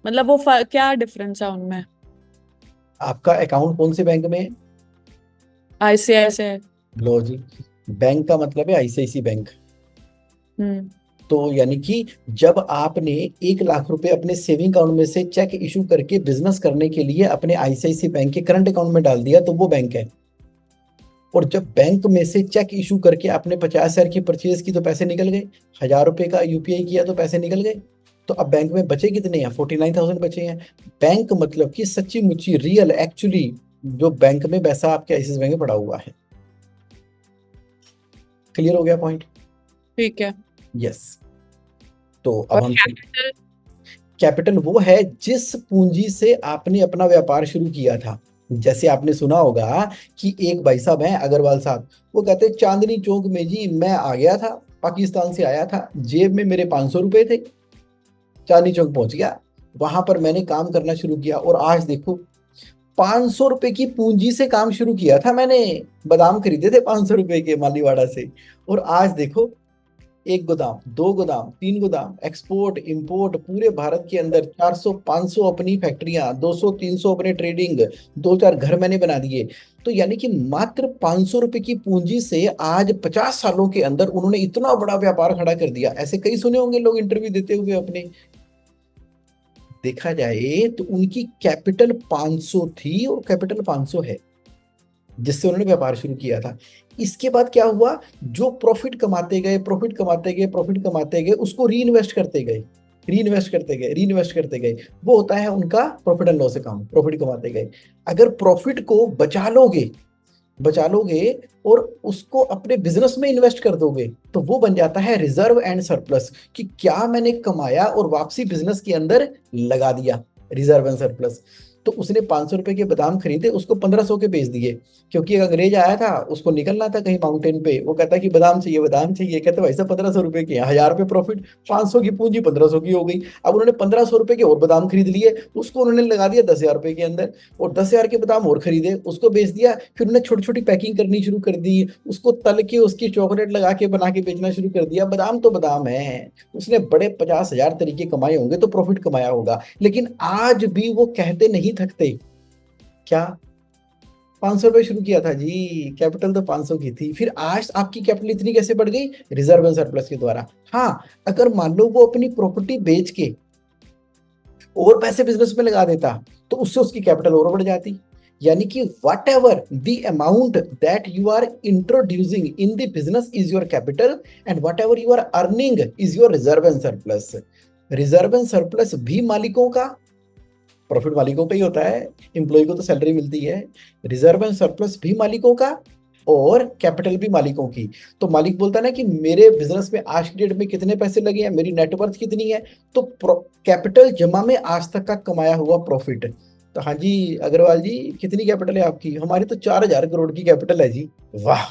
मतलब वो क्या डिफरेंस है उनमें। आपका अकाउंट कौन से बैंक में है। ICICI। लो जी, बैंक का मतलब है आईसीआईसी बैंक। हम्म। तो यानी कि जब आपने 1 लाख रुपए अपने सेविंग अकाउंट में से चेक इशू करके बिजनेस करने के लिए अपने आईसीआईसी बैंक के करंट अकाउंट में डाल दिया तो वो बैंक है। और जब बैंक में से चेक इशू करके आपने 50,000 की परचेज की तो पैसे निकल गए, 1,000 रुपए का यूपीआई किया तो पैसे निकल गए। तो अब बैंक में बचे कितने हैं, 49,000 बचे हैं। बैंक मतलब कि सच्ची मुच्ची रियल एक्चुअली जो बैंक में पैसा आपके आईसीआईसी बैंक में पड़ा हुआ है। क्लियर हो गया पॉइंट। ठीक है। यस तो अब और हम कैपिटल कैपिटल वो है जिस पूंजी से आपने अपना व्यापार शुरू किया था। जैसे आपने सुना होगा कि एक भाई साहब हैं अग्रवाल साहब, वो कहते चांदनी चौक में जी मैं आ गया था, पाकिस्तान से आया था, जेब में मेरे 500 रुपए थे, चांदनी चौक पहुंच गया, वहां पर मैंने काम करना शुरू किया और आज देखो 500 रुपए की पूंजी से काम शुरू किया था मैंने। बादाम खरीदे थे 500 रुपए के मालीवाड़ा से, और आज देखो 1 गोदाम, 2 गोदाम, 3 गोदाम, एक्सपोर्ट इंपोर्ट पूरे भारत के अंदर 400-500 अपनी फैक्ट्रियां, 200-300 अपने ट्रेडिंग, 2-4 घर मैंने बना दिए। तो यानी कि मात्र 500 रुपए की पूंजी से आज 50 सालों के अंदर उन्होंने इतना बड़ा व्यापार खड़ा कर दिया। ऐसे कई सुने होंगे लोग इंटरव्यू देते हुए अपने। देखा जाए तो उनकी कैपिटल 500 थी और कैपिटल 500 है जिससे उन्होंने व्यापार शुरू किया था। इसके बाद क्या हुआ, जो प्रॉफिट कमाते गए, प्रॉफिट कमाते गए, प्रॉफिट कमाते गए, उसको री इन्वेस्ट करते गए, री इन्वेस्ट करते गए, री इन्वेस्ट करते गए। वो होता है उनका profit and loss account. Profit कमाते गए, अगर प्रॉफिट को बचा लोगे और उसको अपने बिजनेस में इन्वेस्ट कर दोगे तो वो बन जाता है रिजर्व एंड सरप्लस, कि क्या मैंने कमाया और वापसी बिजनेस के अंदर लगा दिया, रिजर्व एंड सरप्लस। तो उसने 500 रुपए के बादाम खरीदे, उसको 1500 के बेच दिए क्योंकि एक अंग्रेज आया था, उसको निकलना था कहीं माउंटेन पे, वो कहता कि बादाम चाहिए, बादाम चाहिए। कहते भाई साहब 1500 रुपए के, 1,000 रुपए प्रॉफिट, 500 की पूंजी 1500 की हो गई। अब उन्होंने 1500 रुपए के और बादाम खरीद लिए, उसको उन्होंने लगा दिया 10,000 रुपए के अंदर, और 10,000 के बादाम और खरीदे, उसको बेच दिया। फिर उन्होंने छोटी छोटी पैकिंग करनी शुरू कर दी, उसको तल के उसकी चॉकलेट लगा के बना के बेचना शुरू कर दिया। बादाम तो बादाम है, उसने बड़े 50,000 तरीके कमाए होंगे तो प्रॉफिट कमाया होगा, लेकिन आज भी वो कहते नहीं थकते क्या 500 रुपए शुरू किया था जी, कैपिटल तो 500 की थी। फिर आज आपकी कैपिटल इतनी कैसे बढ़ गई, रिजर्व एंड सरप्लस के द्वारा। हाँ अगर मान लो वो अपनी प्रॉपर्टी बेच के और पैसे बिजनेस में लगा देता तो उससे उसकी कैपिटल और बढ़ जाती। यानी कि whatever the amount that you are introducing in the business is your capital and whatever you are earning is your reserve and surplus. Reserve and surplus भी मालिकों का, प्रॉफिट मालिकों का ही होता है, एम्प्लॉय को तो सैलरी मिलती है। रिजर्व एंड सरप्लस भी मालिकों का और कैपिटल भी मालिकों की। तो मालिक बोलता है ना कि मेरे बिजनेस में आज की डेट में कितने पैसे लगे हैं, मेरी नेटवर्थ कितनी है, तो कैपिटल जमा में आज तक का कमाया हुआ प्रॉफिट। तो हाँ जी अग्रवाल जी, कितनी कैपिटल है आपकी? हमारी तो 4,000 करोड़ की कैपिटल है जी। वाह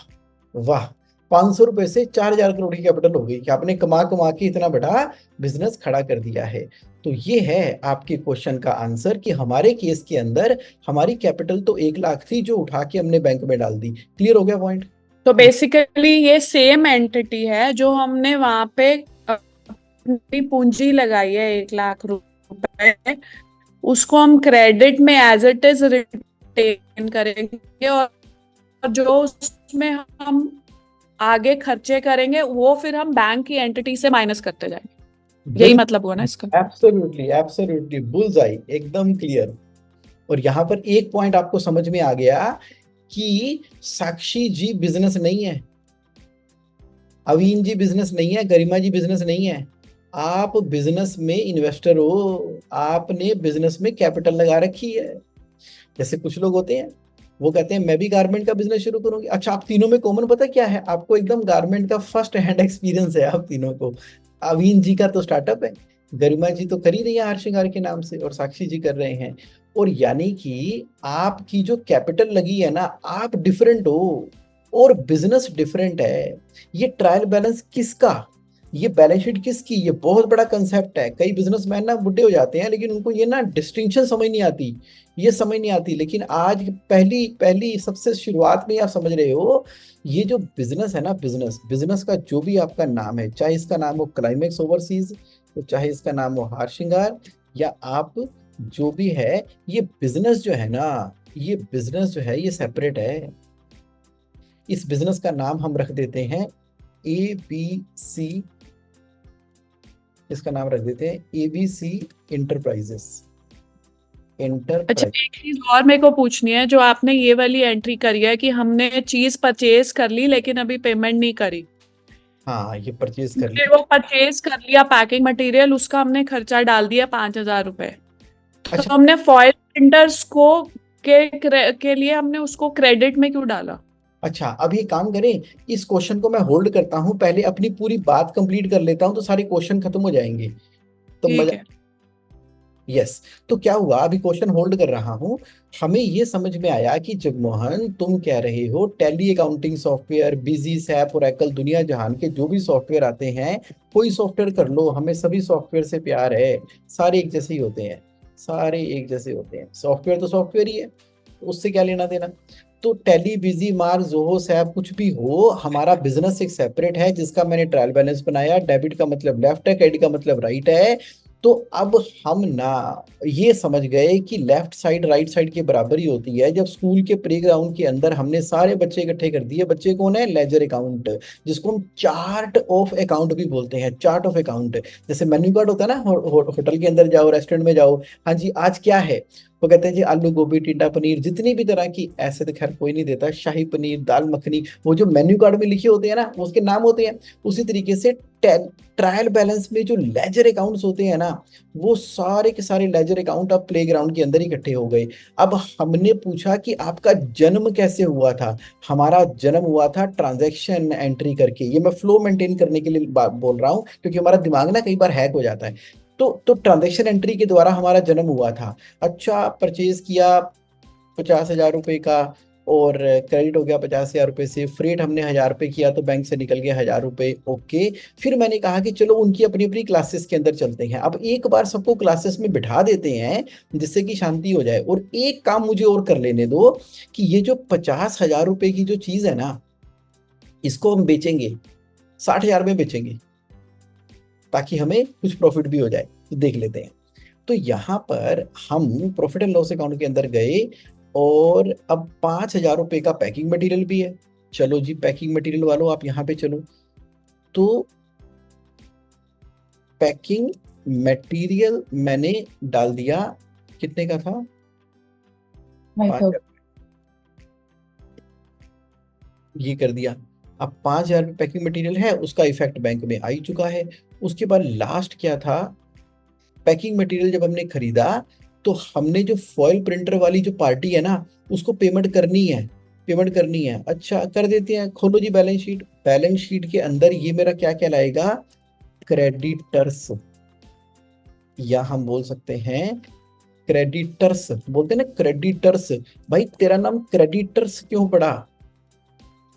वाह, 500 रुपए से 4,000 करोड़ की कैपिटल हो गई कि आपने कमा कमा के इतना बड़ा बिजनेस खड़ा कर दिया है। तो ये है आपके क्वेश्चन का आंसर कि हमारे केस के अंदर हमारी कैपिटल तो 1 लाख थी जो उठा के हमने बैंक में डाल दी। क्लियर हो गया पॉइंट? तो बेसिकली ये सेम एंटिटी है जो हमने वहां पे अपनी पूंजी लगाई है 1 लाख रुपए, उसको हम क्रेडिट में एज इट इज रिटेन करेंगे और जो उसमें हम आगे खर्चे करेंगे वो फिर हम बैंक की एंटिटी से माइनस करते जाएंगे। यही मतलब हुआ ना इसका? एब्सोल्युटली एब्सोल्युटली, बुलजाई, एकदम क्लियर। और यहाँ पर एक पॉइंट आपको समझ में आ गया कि साक्षी जी बिजनेस नहीं है, अवीन जी बिजनेस नहीं है, गरिमा जी बिजनेस नहीं है। आप बिजनेस में इन्वेस्टर हो, आपने बिजनेस में कैपिटल लगा रखी है। जैसे कुछ लोग होते हैं वो कहते हैं मैं भी गारमेंट का बिजनेस शुरू करूंगी। अच्छा, आप तीनों में कॉमन पता क्या है? आपको एकदम गारमेंट का फर्स्ट हैंड एक्सपीरियंस है आप तीनों को। अवीन जी का तो स्टार्टअप है, गरिमा जी तो कर ही रही है हार श्रृंगार के नाम से, और साक्षी जी कर रहे हैं। और यानी कि आपकी जो कैपिटल लगी है ना, आप डिफरेंट हो और बिजनेस डिफरेंट है। ये ट्रायल बैलेंस किसका, ये बैलेंस शीट किसकी, ये बहुत बड़ा कंसेप्ट है। कई बिजनेसमैन ना बुढ़े हो जाते हैं लेकिन उनको ये ना डिस्टिंक्शन समझ नहीं आती, ये समझ नहीं आती। लेकिन आज पहली पहली सबसे शुरुआत में आप समझ रहे हो, ये जो बिजनेस है ना, बिजनेस का जो भी आपका नाम है, चाहे इसका नाम हो क्लाइमेक्स ओवरसीज, तो चाहे इसका नाम हो हार श्रृंगार, या आप जो भी है, ये बिजनेस जो है ना, ये बिजनेस जो है ये सेपरेट है। इस बिजनेस का नाम हम रख देते हैं ABC, इसका नाम रख देते हैं ABC इंटरप्राइजेस। अच्छा, एक चीज और मेरे को पूछनी है। जो आपने ये वाली एंट्री करी है कि हमने चीज परचेज कर ली लेकिन अभी पेमेंट नहीं करी, हाँ ये परचेज कर फिर लिया। वो परचेज कर लिया पैकिंग मटेरियल, उसका हमने खर्चा डाल दिया 5,000 रुपए, तो अच्छा हमने फॉइल प्रिंटर्स को के लिए हमने उसको क्रेडिट में क्यों डाला? अच्छा, अब ये काम करें, इस क्वेश्चन को मैं होल्ड करता हूँ, पहले अपनी पूरी बात कंप्लीट कर लेता हूँ तो सारे क्वेश्चन खत्म हो जाएंगे। तो ठीक है। यस, तो क्या हुआ, अभी क्वेश्चन होल्ड कर रहा हूं। हमें ये समझ में आया कि जगमोहन तुम कह रहे हो tally accounting software, busy, SAP, Oracle, दुनिया जहान के जो भी सॉफ्टवेयर आते हैं, कोई सॉफ्टवेयर कर लो, हमें सभी सॉफ्टवेयर से प्यार है, सारे एक जैसे ही होते हैं, सारे एक जैसे होते हैं, सॉफ्टवेयर तो सॉफ्टवेयर ही है, उससे क्या लेना देना। तो tally, busy, mark, Zoho, SAP, कुछ भी हो, हमारा बिजनेस एक सेपरेट है जिसका मैंने ट्रायल बैलेंस बनाया। डेबिट का मतलब लेफ्ट है, क्रेडिट का मतलब राइट है। तो अब हम ना ये समझ गए कि लेफ्ट साइड राइट साइड के बराबर ही होती है। जब स्कूल के प्लेग्राउंड के अंदर हमने सारे बच्चे इकट्ठे कर दिए, बच्चे कौन है? लेजर अकाउंट, जिसको हम चार्ट ऑफ अकाउंट भी बोलते हैं, चार्ट ऑफ अकाउंट। जैसे मेन्यू कार्ड होता है ना, होटल के अंदर जाओ, रेस्टोरेंट में जाओ, हाँ जी आज क्या है, वो कहते हैं जी आलू गोभी, टिंडा पनीर, जितनी भी तरह की, ऐसे तो खैर कोई नहीं देता, शाही पनीर, दाल मखनी, वो जो मेन्यू कार्ड में लिखे होते हैं ना उसके नाम होते हैं। उसी तरीके से ट्रायल बैलेंस में जो लेजर अकाउंट्स होते हैं ना, वो सारे के सारे लेजर अकाउंट अब प्लेग्राउंड के अंदर इकट्ठे हो गए। अब हमने पूछा कि आपका जन्म कैसे हुआ था? हमारा जन्म हुआ था ट्रांजैक्शन एंट्री करके। ये मैं फ्लो मेंटेन करने के लिए बोल रहा हूँ क्योंकि हमारा दिमाग ना कई बार हैक हो जाता है। तो ट्रांजैक्शन एंट्री के द्वारा हमारा जन्म हुआ था। अच्छा, परचेज किया 50,000 रुपए का और क्रेडिट हो गया 50,000 रुपए से, फ्रेट हमने 1,000 रुपए किया तो बैंक से निकल गया 1,000 रुपए। ओके, फिर मैंने कहा कि चलो उनकी अपनी अपनी क्लासेस के अंदर चलते हैं। अब एक बार सबको क्लासेस में बिठा देते हैं जिससे कि शांति हो जाए। और एक काम मुझे और कर लेने दो कि ये जो 50,000 रुपए की जो चीज है ना, इसको हम बेचेंगे, 60,000 में बेचेंगे ताकि हमें कुछ प्रॉफिट भी हो जाए। तो देख लेते हैं। तो यहाँ पर हम प्रॉफिट एंड लॉस अकाउंट के अंदर गए और अब 5,000 रुपए का पैकिंग मटेरियल भी है। चलो जी, पैकिंग मटेरियल वालों आप यहाँ पे चलो। तो पैकिंग मटेरियल मैंने डाल दिया, कितने का था? 5,000। ये कर दिया। अब 5,000 रुपये पैकिंग मटेरियल है, उसका इफेक्ट बैंक में आ ही चुका है। उसके बाद लास्ट क्या था, पैकिंग मटेरियल जब हमने खरीदा तो हमने जो फॉयल प्रिंटर वाली जो पार्टी है ना, उसको पेमेंट करनी है, पेमेंट करनी है। अच्छा, कर देते हैं। खोलो जी बैलेंस शीट। बैलेंस शीट के अंदर ये मेरा क्या कहलाएगा, क्रेडिटर्स, या हम बोल सकते हैं क्रेडिटर्स, बोलते हैं ना क्रेडिटर्स। भाई तेरा नाम क्रेडिटर्स क्यों पड़ा,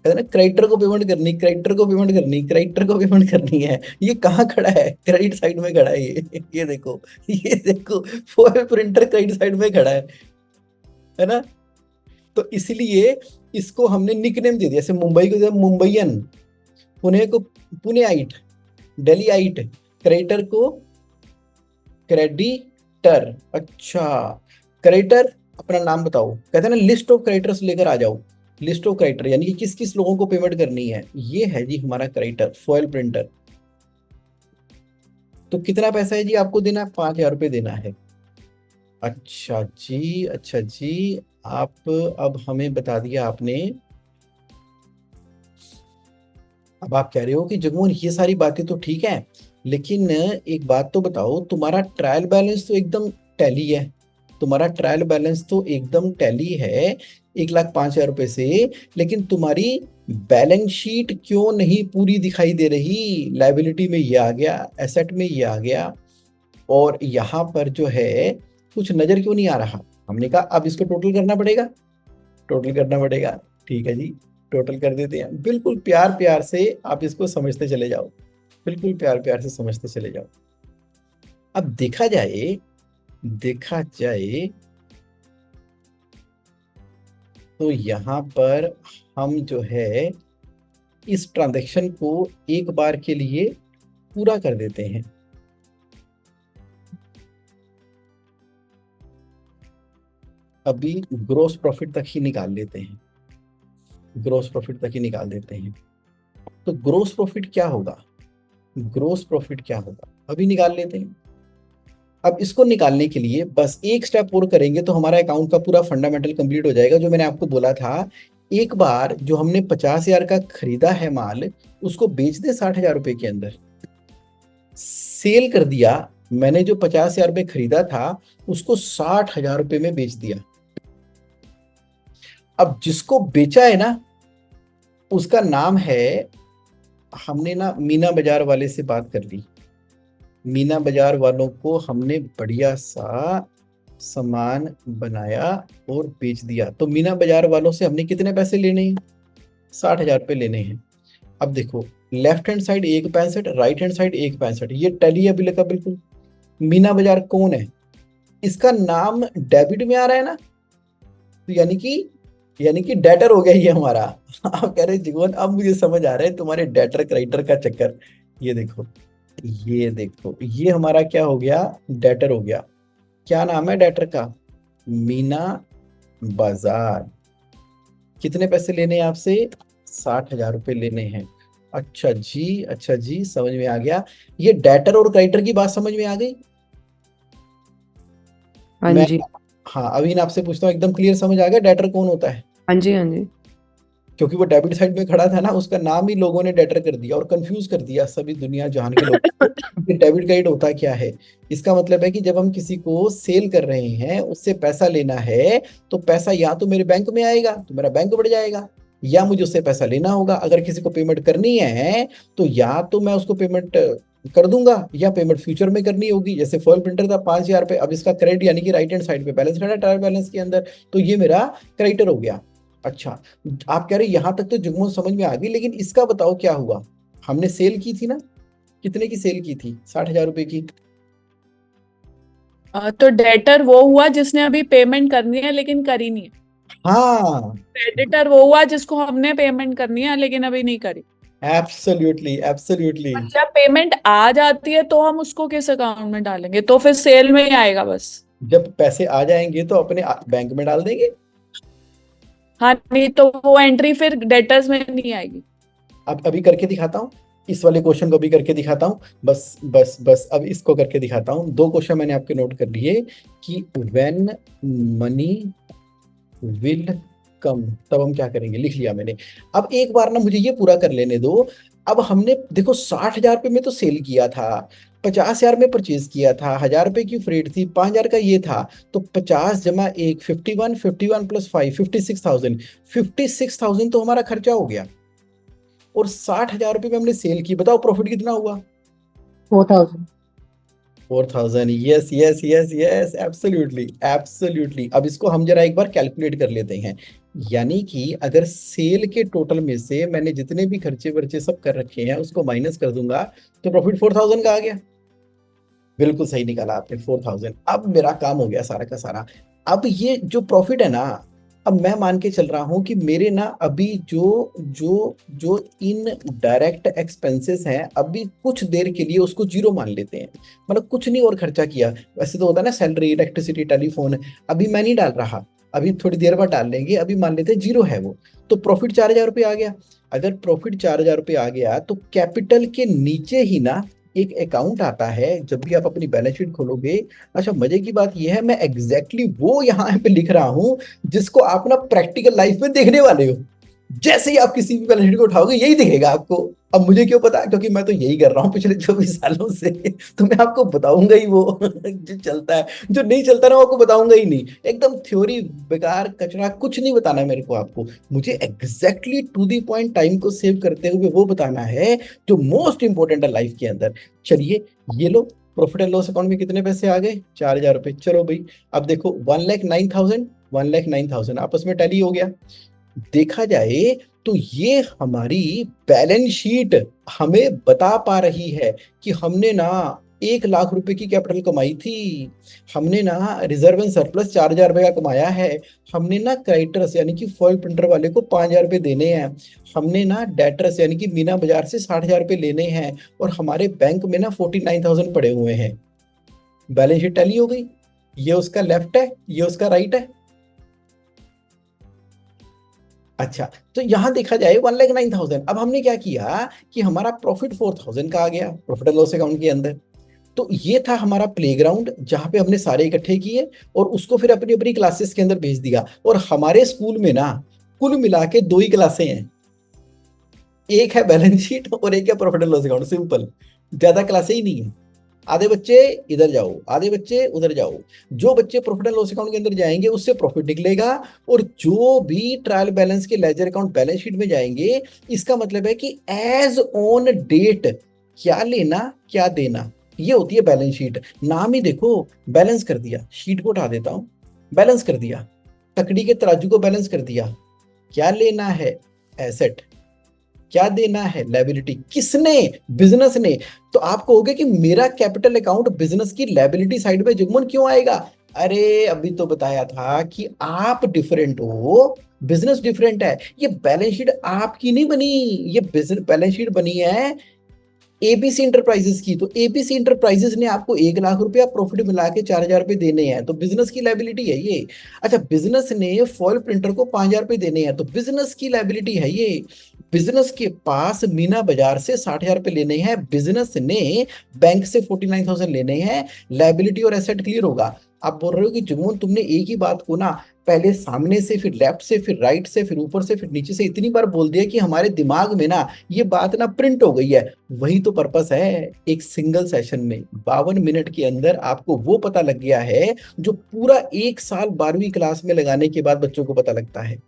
कहते हैं ना क्रेडिटर को पेमेंट करनी, क्रेडिटर को पेमेंट करनी, क्रेडिटर को पेमेंट करनी है। ये कहाँ खड़ा है, क्रेडिट साइड में खड़ा है ये देखो, ये देखो फॉयल प्रिंटर क्रेडिट साइड में खड़ा है ना। तो इसलिए इसको हमने निकनेम दे दिया, जैसे मुंबई को दिया मुंबईयन, पुणे को पुणेआइट, दिल्लीआइट, क्रेडिटर को क्रेडिटर। अच्छा, क्रेडिटर अपना नाम बताओ, कहते हैं ना लिस्ट ऑफ क्रेडिटर्स लेकर आ जाओ, लिस्ट ऑफ क्रेडिटर यानी कि किस किस लोगों को पेमेंट करनी है। ये है जी हमारा क्रेडिटर फॉयल प्रिंटर। तो कितना पैसा है जी आपको देना है, 5,000 रुपये देना है। अच्छा जी, अच्छा जी, आप अब हमें बता दिया आपने। अब आप कह रहे हो कि जगमोहन ये सारी बातें तो ठीक है, लेकिन एक बात तो बताओ, तुम्हारा ट्रायल बैलेंस तो एकदम टैली है, तुम्हारा ट्रायल बैलेंस तो एकदम टैली है 1,05,000 रुपए से, लेकिन तुम्हारी बैलेंस शीट क्यों नहीं पूरी दिखाई दे रही। लायबिलिटी में ये आ गया, एसेट में ये आ गया, और यहाँ पर जो है कुछ नजर क्यों नहीं आ रहा। हमने कहा अब इसको टोटल करना पड़ेगा, टोटल करना पड़ेगा। ठीक है जी, टोटल कर देते हैं। बिल्कुल प्यार प्यार से आप इसको समझते चले जाओ, बिल्कुल प्यार प्यार से समझते चले जाओ। अब देखा जाए, देखा जाए तो यहाँ पर हम जो है इस ट्रांजैक्शन को एक बार के लिए पूरा कर देते हैं। अभी ग्रोस प्रॉफिट तक ही निकाल लेते हैं, ग्रोस प्रॉफिट तक ही निकाल देते हैं। तो ग्रोस प्रॉफिट क्या होगा, ग्रोस प्रॉफिट क्या होगा अभी निकाल लेते हैं। अब इसको निकालने के लिए बस एक स्टेप और करेंगे तो हमारा अकाउंट का पूरा फंडामेंटल कंप्लीट हो जाएगा। जो मैंने आपको बोला था, एक बार जो हमने 50,000 का खरीदा है माल, उसको बेच दे 60,000 रुपए के अंदर, सेल कर दिया। मैंने जो 50,000 रुपए खरीदा था उसको 60,000 रुपए में बेच दिया। अब जिसको बेचा है ना, उसका नाम है, हमने ना मीना बाजार वाले से बात कर ली, मीना बाजार वालों को हमने बढ़िया सा सामान बनाया और बेच दिया। तो मीना बाजार वालों से हमने कितने पैसे लेने हैं, 60,000 रुपये लेने हैं। अब देखो, left hand side 1.65, right hand side 1.65, ये टैली है बिल का बिल्कुल। मीना बाजार कौन है, इसका नाम डेबिट में आ रहा है ना, तो यानी कि डेटर हो गया ये हमारा। आप कह रहे जीवन, अब मुझे समझ आ रहा है तुम्हारे डेटर क्रेडिटर का चक्कर। ये देखो, ये देखो, ये हमारा क्या हो गया, डेटर हो गया। क्या नाम है डेटर का, मीना बाजार। कितने पैसे लेने हैं आपसे, 60,000 रुपये लेने हैं। अच्छा जी, अच्छा जी, समझ में आ गया। ये डेटर और क्रेडिटर की बात समझ में आ गई। हाँ मैं, जी, हाँ अभी इन आपसे पूछता हूँ, एकदम क्लियर समझ आ गया डेटर कौन होता है। हाँ जी, हाँ जी। क्योंकि वो डेबिट साइड में खड़ा था ना, उसका नाम ही लोगों ने डेटर कर दिया और कंफ्यूज कर दिया सभी दुनिया जहान के लोग। डेबिट क्रेडिट होता क्या है, इसका मतलब है कि जब हम किसी को सेल कर रहे हैं, उससे पैसा लेना है, तो पैसा या तो मेरे बैंक में आएगा तो मेरा बैंक बढ़ जाएगा, या मुझे उससे पैसा लेना होगा। अगर किसी को पेमेंट करनी है तो या तो मैं उसको पेमेंट कर दूंगा, या पेमेंट फ्यूचर में करनी होगी। जैसे फॉयल प्रिंटर था 5,000 रुपये, अब इसका क्रेडिट यानी कि राइट हैंड साइड पे बैलेंस खड़ा है ट्रायल बैलेंस के अंदर, तो ये मेरा क्रेडिटर हो गया। अच्छा, आप कह रहे यहाँ तक तो जुगमों समझ में आ गई, लेकिन इसका बताओ क्या हुआ। हमने सेल की थी ना, कितने की सेल की थी, 60,000 रुपए की। तो डेटर वो हुआ जिसने अभी पेमेंट करनी है लेकिन करी नहीं है, हाँ, क्रेडिटर वो हुआ जिसको हमने पेमेंट करनी है लेकिन अभी नहीं करी। Absolutely absolutely. और जब पेमेंट आ जाती है तो हम उसको किस अकाउंट में डालेंगे, तो फिर सेल में ही आएगा बस। जब पैसे आ जाएंगे तो अपने बैंक में डाल देंगे। हाँ, नहीं तो वो एंट्री फिर डेटर्स में नहीं आएगी। अब अभी करके दिखाता हूँ, इस वाले क्वेश्चन को भी करके दिखाता हूँ। बस बस बस अब इसको करके दिखाता हूँ। 2 क्वेश्चन मैंने आपके नोट कर लिए कि व्हेन मनी विल कम, तब हम क्या करेंगे, लिख लिया मैंने। अब एक बार ना मुझे ये पूरा कर लेने दो। अब हमने देखो 60,000 रुपये में तो सेल किया था, 50,000 में परचेज किया था, 1,000 रुपए की फ्रेट थी, 5,000 का ये था, तो 50 जमा 1 51, 51 प्लस 5 56,000, 56,000 तो हमारा खर्चा हो गया। और 60,000 रुपये में हमने सेल की, बताओ प्रॉफिट कितना हुआ? 4,000। 4,000। Yes yes yes yes, absolutely absolutely. अब इसको हम जरा एक बार कैलकुलेट कर लेते हैं। यानी कि अगर सेल के टोटल में से मैंने जितने भी खर्चे वर्चे सब कर रखे हैं उसको माइनस कर दूंगा तो प्रॉफिट 4,000 का आ गया। बिल्कुल सही निकाला आपने, 4,000। अब मेरा काम हो गया सारा का सारा। अब ये जो प्रॉफिट है ना, अब मैं मान के चल रहा हूं कि मेरे ना अभी जो जो जो इन डायरेक्ट एक्सपेंसेस हैं अभी कुछ देर के लिए उसको जीरो मान लेते हैं, मतलब कुछ नहीं और खर्चा किया। वैसे तो होता है ना सैलरी, इलेक्ट्रिसिटी, टेलीफोन, अभी मैं नहीं डाल रहा, अभी थोड़ी देर बाद डाल लेंगे, अभी मान लेते हैं जीरो है वो। तो प्रॉफिट 4,000 रुपये आ गया। अगर प्रॉफिट 4,000 रुपये आ गया तो कैपिटल के नीचे ही ना एक अकाउंट आता है जब भी आप अपनी बैलेंस शीट खोलोगे। अच्छा, मजे की बात यह है मैं एग्जैक्टली वो यहाँ पे लिख रहा हूं जिसको आप ना प्रैक्टिकल लाइफ में देखने वाले हो। जैसे ही आप किसी भी बैलेंस शीट को उठाओगे यही दिखेगा आपको। अब मुझे क्यों पता, क्योंकि मैं तो यही कर रहा हूँ पिछले 24 सालों से। तो मैं आपको बताऊंगा ही वो जो चलता है, जो नहीं चलता ना वो आपको बताऊंगा ही नहीं। एकदम थ्योरी बेकार कचरा कुछ नहीं बताना है मेरे को आपको, मुझे exactly to the point time को सेव करते हुए वो बताना है जो मोस्ट इंपॉर्टेंट है लाइफ के अंदर। चलिए ये लो, प्रॉफिट एंड लॉस अकाउंट में कितने पैसे आ गए? 4,000 रुपए। चलो भाई अब देखो 1,09,000 1,09,000 आपस में टैली हो गया। देखा जाए तो ये हमारी बैलेंस शीट हमें बता पा रही है कि हमने ना 1,00,000 रुपए की कैपिटल कमाई थी, हमने ना रिजर्व एंड सरप्लस 4,000 रुपए का कमाया है, हमने ना क्रेडिटर्स यानी कि फॉइल प्रिंटर वाले को 5,000 रुपए देने हैं, हमने ना डेटर्स यानी कि मीना बाजार से 60,000 रुपए लेने हैं, और हमारे बैंक में ना 49,000 पड़े हुए हैं। बैलेंस शीट टैली हो गई। ये उसका लेफ्ट है, ये उसका राइट है। अच्छा, तो यहां देखा जाए 1,09,000। अब हमने क्या किया कि हमारा प्रॉफिट 4,000 का आ गया प्रॉफिट एंड लॉस अकाउंट के अंदर। तो ये था हमारा प्लेग्राउंड जहां पे हमने सारे इकट्ठे किए और उसको फिर अपनी अपनी क्लासेस के अंदर भेज दिया। और हमारे स्कूल में ना कुल मिला के 2 ही क्लासें हैं, एक है बैलेंस शीट और एक है profit and loss account. Simple, ज्यादा क्लासें ही नहीं है। आधे बच्चे इधर जाओ, आधे बच्चे उधर जाओ। जो बच्चे प्रॉफिट एंड लॉस अकाउंट के अंदर जाएंगे उससे प्रॉफिट निकलेगा, और जो भी ट्रायल बैलेंस के लेजर अकाउंट बैलेंस शीट में जाएंगे, इसका मतलब है कि एज ऑन डेट क्या लेना क्या देना, ये होती है बैलेंस शीट। नाम ही देखो, बैलेंस कर दिया, शीट को उठा देता हूं, बैलेंस कर दिया, तकड़ी के तराजू को बैलेंस कर दिया। क्या लेना है? एसेट। क्या देना है? लायबिलिटी। किसने? बिजनेस ने। तो आप कहोगे कि मेरा कैपिटल अकाउंट बिजनेस की लायबिलिटी साइड में जुगमन क्यों आएगा? अरे अभी तो बताया था कि आप डिफरेंट हो, बिजनेस डिफरेंट है। ये बैलेंस शीट आपकी नहीं बनी, ये बिजनेस बैलेंस शीट बनी है एबीसी इंटरप्राइजेस की। तो एबीसी इंटरप्राइजेस ने आपको 1,00,000 रुपया प्रॉफिट मिला के 4,000 रुपए देने हैं, तो बिजनेस की लायबिलिटी है ये। अच्छा, बिजनेस ने फॉइल प्रिंटर को 5,000 रुपए देने हैं, तो बिजनेस की लायबिलिटी है ये। बिजनेस के पास मीना बाजार से 60,000 रुपए लेने हैं, बिजनेस ने बैंक से 49,000 लेने हैं। लायबिलिटी और एसेट क्लियर होगा। आप बोल रहे हो कि जुगमन तुमने एक ही बात को ना पहले सामने से, फिर लेफ्ट से, फिर राइट से, फिर ऊपर से, फिर नीचे से इतनी बार बोल दिया कि हमारे दिमाग में ना ये बात ना प्रिंट हो गई है। वही तो पर्पस है, एक सिंगल सेशन में 52 मिनट के अंदर आपको वो पता लग गया है जो पूरा 1 साल 12वीं क्लास में लगाने के बाद बच्चों को पता लगता है।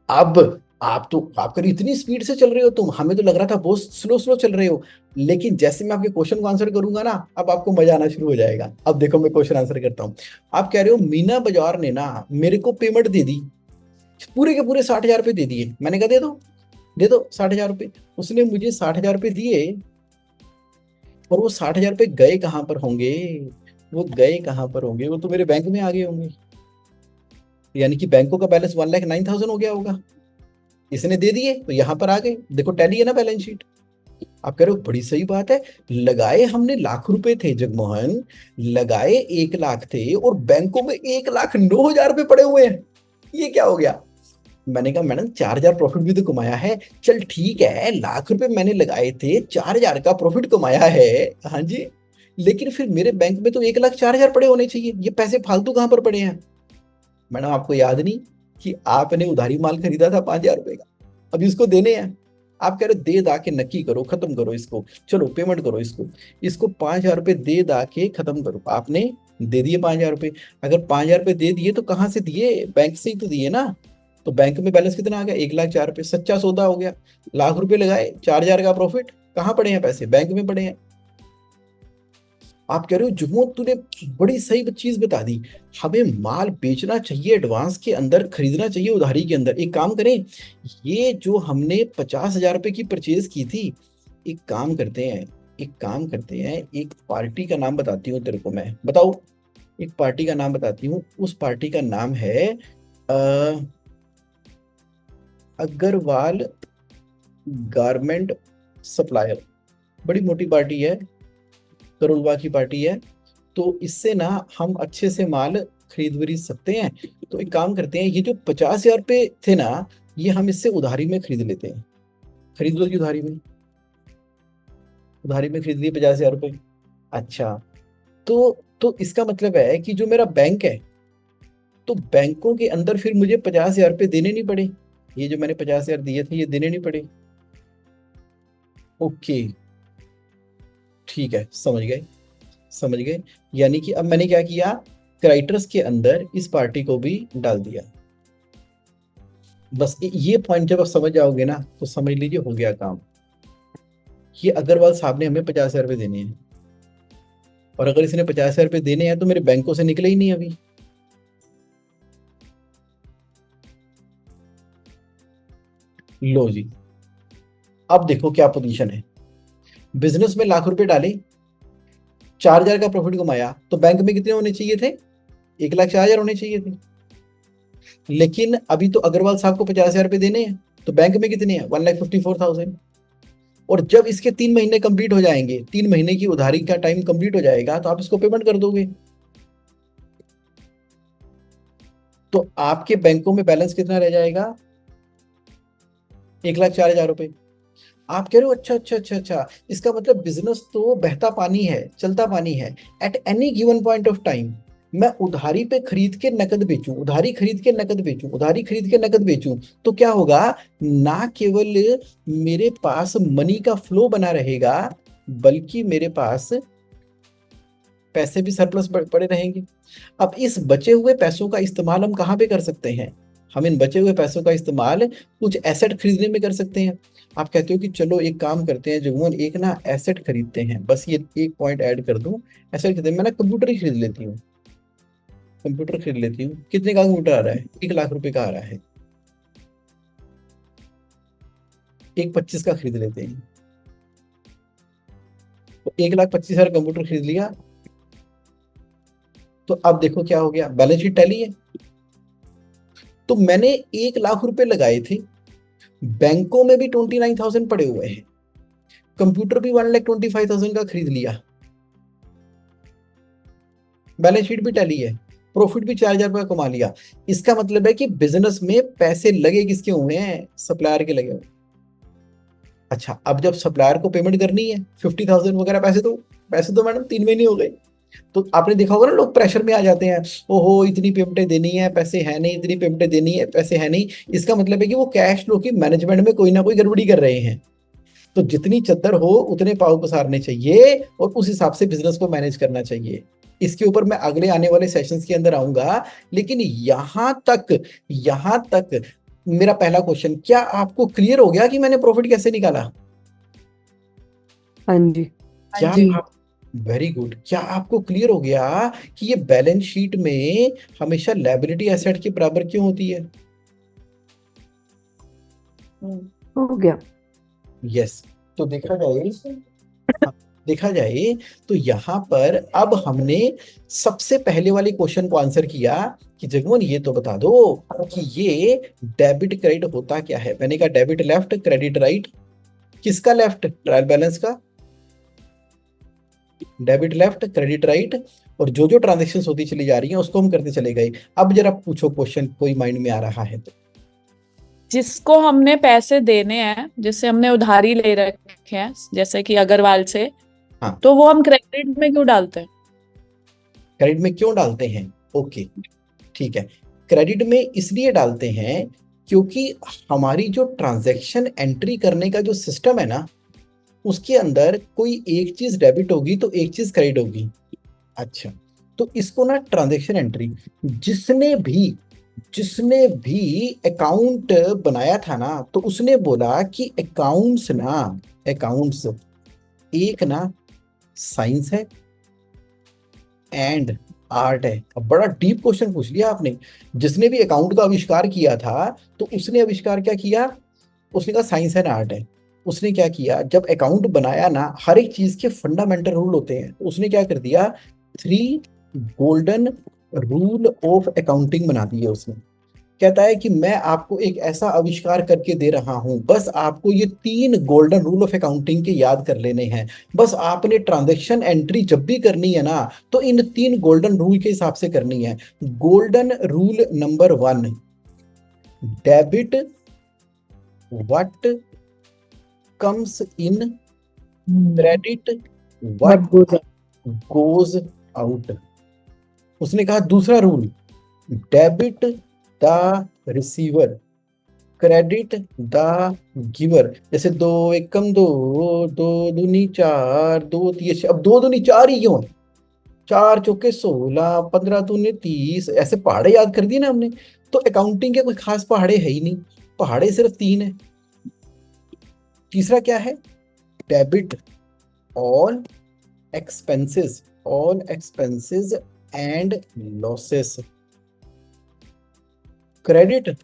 अब आप तो आप करीब इतनी स्पीड से चल रहे हो तुम, हमें तो लग रहा था बहुत स्लो स्लो चल रहे हो। लेकिन जैसे मैं आपके क्वेश्चन को आंसर करूंगा ना, अब आपको मजा आना शुरू हो जाएगा। अब देखो मैं क्वेश्चन आंसर करता हूं। आप कह रहे हो मीना बाजार ने ना मेरे को पेमेंट दे दी, पूरे के पूरे 60,000 रुपए दे दिए। मैंने कहा दे दो 60,000 रुपए। उसने मुझे 60,000 रुपए दिए, और वो 60,000 रुपए गए कहां पर होंगे? वो गए कहां पर होंगे? वो तो मेरे बैंक में आ गए होंगे। यानी कि बैंकों का बैलेंस 1,09,000 हो गया होगा। इसने दे दिए तो यहां पर आ गए। देखो टैली है ना बैलेंस शीट। आप कह रहे हो बड़ी सही बात है, लगाए हमने लाख रुपए थे जगमोहन, लगाए 1,00,000 थे और बैंकों में 1,09,000 रुपए पड़े हुए हैं, ये क्या हो गया? मैंने कहा मैडम 4,000 प्रॉफिट भी तो कमाया है। चल ठीक है, लाख रुपए मैंने लगाए थे, 4,000 का प्रॉफिट कमाया है, हाँ जी, लेकिन फिर मेरे बैंक में तो 1,04,000 पड़े होने चाहिए, ये पैसे फालतू कहां पर पड़े हैं? मैडम आपको याद नहीं, कि आपने उधारी माल खरीदा था 5,000 रुपए का, अभी उसको देने हैं। आप कह रहे हो दे दा के नक्की करो, खत्म करो इसको, चलो पेमेंट करो इसको 5,000 रुपए दे दा के खत्म करो। आपने दे दिए 5,000 रुपए। अगर 5,000 रुपए दे दिए तो कहाँ से दिए? बैंक से ही तो दिए ना। तो बैंक में बैलेंस कितना आ गया? 1,04,000 रुपए। सच्चा सौदा हो गया। लाख रुपए लगाए, 4,000 का प्रॉफिट। कहाँ पड़े हैं पैसे? बैंक में पड़े हैं। आप कह रहे हो जुगनू तूने बड़ी सही चीज बता दी, हमें माल बेचना चाहिए एडवांस के अंदर, खरीदना चाहिए उधारी के अंदर। एक काम करें, ये जो हमने 50,000 रुपए की परचेज की थी, एक काम करते हैं, एक पार्टी का नाम बताती हूँ तेरे को मैं, बताओ। एक पार्टी का नाम बताती हूँ, उस पार्टी का नाम है अग्रवाल गारमेंट सप्लायर। बड़ी मोटी पार्टी है, करोलवा की पार्टी है। तो इससे ना हम अच्छे से माल खरीद सकते हैं। तो एक काम करते हैं, ये जो 50,000 रुपए थे ना, ये हम इससे उधारी में खरीद लेते हैं। खरीद लो जी उधारी में खरीद लिए 50,000 रुपए। अच्छा, तो इसका मतलब है कि जो मेरा बैंक है, तो बैंकों के अंदर फिर मुझे 50,000 रुपए देने नहीं पड़े। ये जो मैंने 50,000 दिए थे, ये देने नहीं पड़े। ओके, ठीक है, समझ गए। यानी कि अब मैंने क्या किया, क्राइटर्स के अंदर इस पार्टी को भी डाल दिया। बस ये पॉइंट जब आप समझ जाओगे ना, तो समझ लीजिए हो गया काम। ये अग्रवाल साहब ने हमें 50,000 रुपए देने हैं, और अगर इसने 50,000 रुपए देने हैं तो मेरे बैंकों से निकले ही नहीं अभी। लो जी, अब देखो क्या पोजीशन है। बिजनेस में लाख रुपए डाले, 4,000 का प्रॉफिट कमाया, तो बैंक में कितने होने चाहिए थे? 1,04,000 होने चाहिए थे। लेकिन अभी तो अग्रवाल साहब को 50,000 रुपए देने हैं, तो बैंक में कितने हैं? 1,54,000। और जब इसके 3 महीने कंप्लीट हो जाएंगे, 3 महीने की उधारी का टाइम कंप्लीट हो जाएगा, तो आप इसको पेमेंट कर दोगे। तो आपके बैंकों में बैलेंस कितना रह जाएगा? 1,04,000 रुपए। आप कह रहे हो अच्छा, इसका मतलब बिजनेस तो बहता पानी है, चलता पानी है। At any given point of time मैं उधारी पे खरीद के नकद बेचूं, उधारी खरीद के नकद बेचूं, तो क्या होगा? ना केवल मेरे पास मनी का फ्लो बना रहेगा, बल्कि मेरे पास पैसे भी सरप्लस पड़े रहेंगे। अब इस बचे हुए पैसों का इस्तेमाल हम कहाँ पे कर सकते हैं? हम इन बचे हुए पैसों का इस्तेमाल कुछ एसेट खरीदने में कर सकते हैं। आप कहते हो कि चलो एक काम करते हैं जुगमन, एक ना एसेट खरीदते हैं। बस ये एक पॉइंट ऐड कर दूं, एसेट खरीदते हैं। मैं ना कंप्यूटर ही खरीद लेती हूँ, कितने का कंप्यूटर आ रहा है? 1,00,000 रुपए का आ रहा है। 1,25,000 का खरीद लेते हैं। तो 1,25,000 कंप्यूटर खरीद लिया। तो अब देखो क्या हो गया, बैलेंस शीट टैली है। तो मैंने 1,00,000 रुपए लगाए थे, बैंकों में भी 29,000 पड़े हुए हैं, कंप्यूटर भी 1,25,000 का खरीद लिया, बैलेंस शीट भी टैली है, प्रॉफिट भी 4,000 रुपए कमा लिया। इसका मतलब है कि बिजनेस में पैसे लगे किसके हुए हैं? सप्लायर के लगे हुए। अच्छा, अब जब सप्लायर को पेमेंट करनी है 50,000 वगैरह, पैसे तो मैडम 3 महीने हो गए। तो आपने देखा होगा ना, लोग प्रेशर में आ जाते हैं, ओहो इतनी पेमेंटें देनी है, पैसे है नहीं, इतनी पेमेंटें देनी है, पैसे है नहीं। इसका मतलब है कि वो कैश फ्लो की मैनेजमेंट में कोई ना कोई गड़बड़ी कर रहे हैं। तो जितनी चद्दर हो उतने पाँव पसारने चाहिए, और उस हिसाब से बिजनेस को मैनेज करना चाहिए। इसके ऊपर मैं अगले आने वाले सेशंस के अंदर आऊंगा। लेकिन यहां तक मेरा पहला क्वेश्चन, क्या आपको क्लियर हो गया कि मैंने प्रॉफिट कैसे निकाला? हाँ जी। क्या जी। आप, वेरी गुड, क्या आपको क्लियर हो गया कि ये बैलेंस शीट में हमेशा लायबिलिटी एसेट के बराबर क्यों होती है? हो गया। यस। तो देखा जाए तो यहाँ पर अब हमने सबसे पहले वाले क्वेश्चन को आंसर किया कि जगमोहन ये तो बता दो कि ये डेबिट क्रेडिट होता क्या है। मैंने कहा डेबिट लेफ्ट, क्रेडिट राइट। किसका लेफ्ट? ट्रायल बैलेंस का। डेबिट लेफ्ट, क्रेडिट राइट, और जो जो ट्रांजेक्शन होती चली जा रही है उसको हम करते चले गए। अब जरा पूछो क्वेश्चन, कोई माइंड में आ रहा है तो। जिसको हमने पैसे देने हैं, जिससे हमने उधारी ले रखे हैं, जैसे कि अग्रवाल से, हाँ, तो वो हम क्रेडिट में क्यों डालते हैं? क्रेडिट में क्यों डालते हैं? ओके, ठीक है। क्रेडिट में इसलिए डालते हैं क्योंकि हमारी जो ट्रांजैक्शन एंट्री करने का जो सिस्टम है ना, उसके अंदर कोई एक चीज डेबिट होगी तो एक चीज क्रेडिट होगी। अच्छा, तो इसको ना ट्रांजैक्शन एंट्री, जिसने भी अकाउंट बनाया था ना, तो उसने बोला कि अकाउंट्स एक ना साइंस है एंड आर्ट है। अब बड़ा डीप क्वेश्चन पूछ लिया आपने। जिसने भी अकाउंट का आविष्कार किया था, तो उसने आविष्कार क्या किया? उसने कहा साइंस एंड आर्ट है। उसने क्या किया, जब अकाउंट बनाया ना, हर एक चीज के फंडामेंटल रूल होते हैं, तो उसने क्या कर दिया, 3 गोल्डन रूल ऑफ अकाउंटिंग बना दिए उसने। कहता है कि मैं आपको एक ऐसा आविष्कार करके दे रहा हूं, बस आपको ये 3 गोल्डन रूल ऑफ अकाउंटिंग के याद कर लेने हैं। बस आपने ट्रांजैक्शन एंट्री जब भी करनी है ना, तो इन 3 गोल्डन रूल के हिसाब से करनी है। Golden rule number 1, debit what comes in, credit What what goes up? Goes out. उसने कहा दूसरा rule, debit the receiver, credit the giver. जैसे 2 एकम 2, 2 दूनी 4, 2 3, अब 2 दूनी 4 ही क्यों है? 4 चौके 16, 15 दूनी 30, ऐसे पहाड़े याद कर दिए ना हमने। तो अकाउंटिंग के कोई खास पहाड़े है ही नहीं, पहाड़े सिर्फ 3 है। तीसरा क्या है, debit all expenses and losses, credit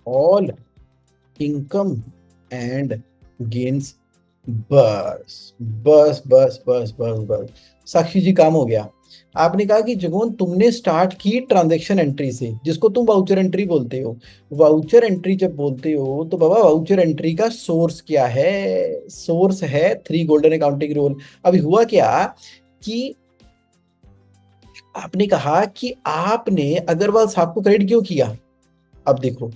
all income and gains. बस बस बस बस बस बस, साक्षी जी काम हो गया। आपने कहा कि जगोन तुमने स्टार्ट की ट्रांजैक्शन एंट्री से, जिसको तुम वाउचर एंट्री बोलते हो। वाउचर एंट्री जब बोलते हो तो बाबा वाउचर एंट्री का सोर्स क्या है? सोर्स है 3 गोल्डन अकाउंटिंग रूल। अभी हुआ क्या कि आपने कहा कि आपने अग्रवाल साहब को क्रेडिट क्यों किया? अब देखो,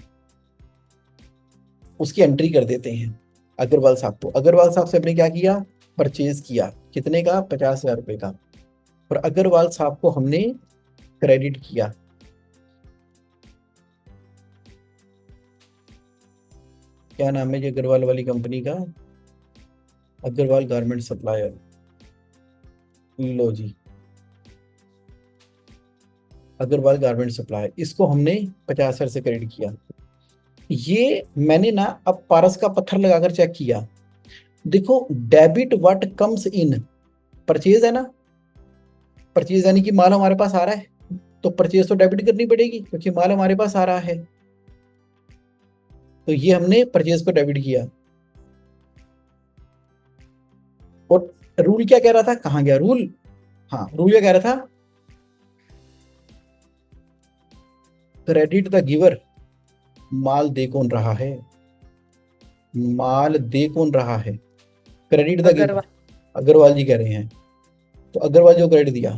उसकी एंट्री कर देते हैं अग्रवाल साहब को। अग्रवाल साहब से आपने क्या किया, परचेज किया, कितने का? 50,000 रुपए का। और अग्रवाल साहब को हमने क्रेडिट किया। क्या नाम है जी अग्रवाल वाली कंपनी का? Agarwal garment supplier. लो जी, अग्रवाल गारमेंट सप्लायर, इसको हमने 50,000 से क्रेडिट किया। ये मैंने ना अब पारस का पत्थर लगाकर चेक किया। देखो, debit what comes in, purchase है ना, परचेज यानी कि माल हमारे पास आ रहा है, तो परचेज तो डेबिट करनी पड़ेगी क्योंकि माल हमारे पास आ रहा है। तो ये हमने परचेज को डेबिट किया। और रूल क्या कह रहा था, कहां गया रूल? हाँ, रूल क्या कह रहा था, क्रेडिट द गिवर। माल दे कौन रहा है? माल दे कौन रहा है? Credit the giver, Agarwal. Agarwal ji कह रहे हैं। तो अग्रवाल जो क्रेडिट दिया,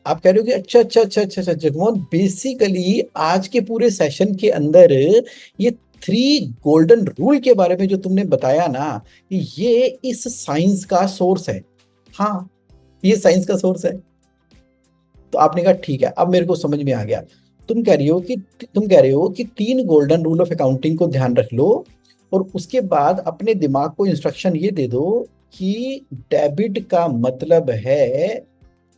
आप कह रहे हो कि अच्छा अच्छा अच्छा अच्छा अच्छा जगमोहन, बेसिकली आज के पूरे सेशन के अंदर ये 3 गोल्डन रूल के बारे में जो तुमने बताया ना, ये इस साइंस का सोर्स है। हाँ, ये साइंस का सोर्स है। तो आपने कहा ठीक है, अब मेरे को समझ में आ गया। तुम कह रहे हो कि 3 गोल्डन रूल ऑफ अकाउंटिंग को ध्यान रख लो, और उसके बाद अपने दिमाग को इंस्ट्रक्शन ये दे दो कि डेबिट का मतलब है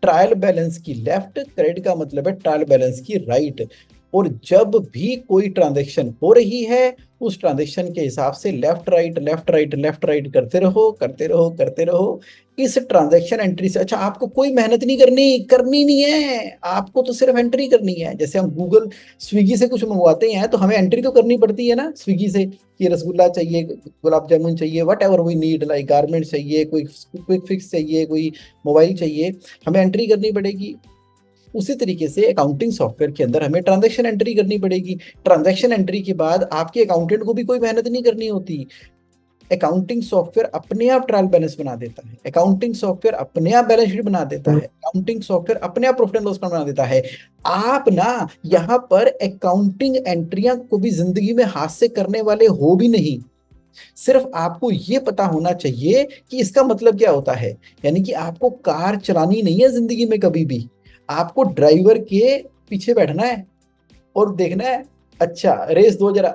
ट्रायल बैलेंस की लेफ्ट, क्रेडिट का मतलब है ट्रायल बैलेंस की राइट। और जब भी कोई ट्रांजैक्शन हो रही है, उस ट्रांजैक्शन के हिसाब से left right left right left right करते रहो इस ट्रांजैक्शन एंट्री से। अच्छा, आपको कोई मेहनत नहीं करनी नहीं है, आपको तो सिर्फ एंट्री करनी है। जैसे हम गूगल स्विगी से कुछ मंगवाते हैं तो हमें एंट्री तो करनी पड़ती है ना स्विगी से, कि रसगुल्ला चाहिए, गुलाब जामुन चाहिए, whatever we need, like garment चाहिए, कोई क्विक फिक्स चाहिए, कोई मोबाइल चाहिए, हमें एंट्री करनी पड़ेगी। उसी तरीके से अकाउंटिंग सॉफ्टवेयर के अंदर हमें ट्रांजैक्शन एंट्री करनी पड़ेगी। ट्रांजैक्शन एंट्री के बाद आपके अकाउंटेंट को भी कोई मेहनत नहीं करनी होती। अकाउंटिंग सॉफ्टवेयर अपने आप ट्रायल बैलेंस बना देता है, अकाउंटिंग सॉफ्टवेयर अपने आप बैलेंस शीट बना देता है, अकाउंटिंग सॉफ्टवेयर अपने आप प्रॉफिट एंड लॉस बना देता है। आप ना यहाँ पर अकाउंटिंग एंट्रियां को भी जिंदगी में हाथ से करने वाले हो भी नहीं। सिर्फ आपको ये पता होना चाहिए कि इसका मतलब क्या होता है। यानी कि आपको कार चलानी नहीं है जिंदगी में कभी भी, आपको ड्राइवर के पीछे बैठना है और देखना है, अच्छा रेस दो जरा,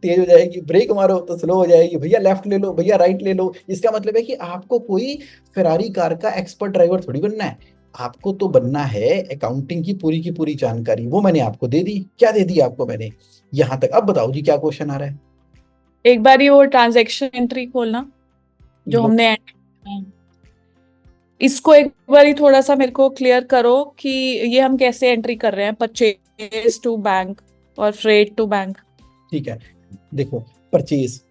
तेज हो जाएगी, ब्रेक मारो तो स्लो हो जाएगी, भैया लेफ्ट ले लो, भैया राइट ले लो। इसका मतलब है कि आपको कोई फेरारी कार का एक्सपर्ट ड्राइवर थोड़ी बनना है, आपको तो बनना है अकाउंटिंग की पूरी जानकारी। वो मैंने आपको दे दी। क्या दे दी आपको मैंने यहाँ तक? अब बताओ जी क्या क्वेश्चन आ रहा है। एक बार ये वो ट्रांजैक्शन एंट्री खोलना जो लो, हमने इसको एक बार थोड़ा सा मेरे को क्लियर करो कि ये हम कैसे एंट्री कर रहे हैं, परचेज टू बैंक और फ्रेट टू बैंक। ठीक है, देखो परचेज,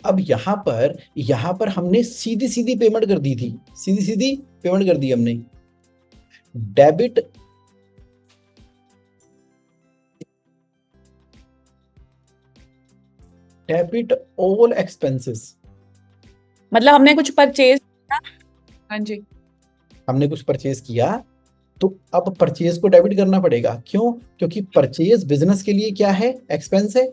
अब यहाँ पर हमने सीधी सीधी पेमेंट कर दी थी, सीधी सीधी पेमेंट कर दी हमने। डेबिट ऑल एक्सपेंसेस, मतलब हमने कुछ परचेज, हाँ जी, हमने कुछ परचेज किया तो अब परचेज को डेबिट करना पड़ेगा। क्यों? क्योंकि परचेज बिजनेस के लिए क्या है? एक्सपेंस है।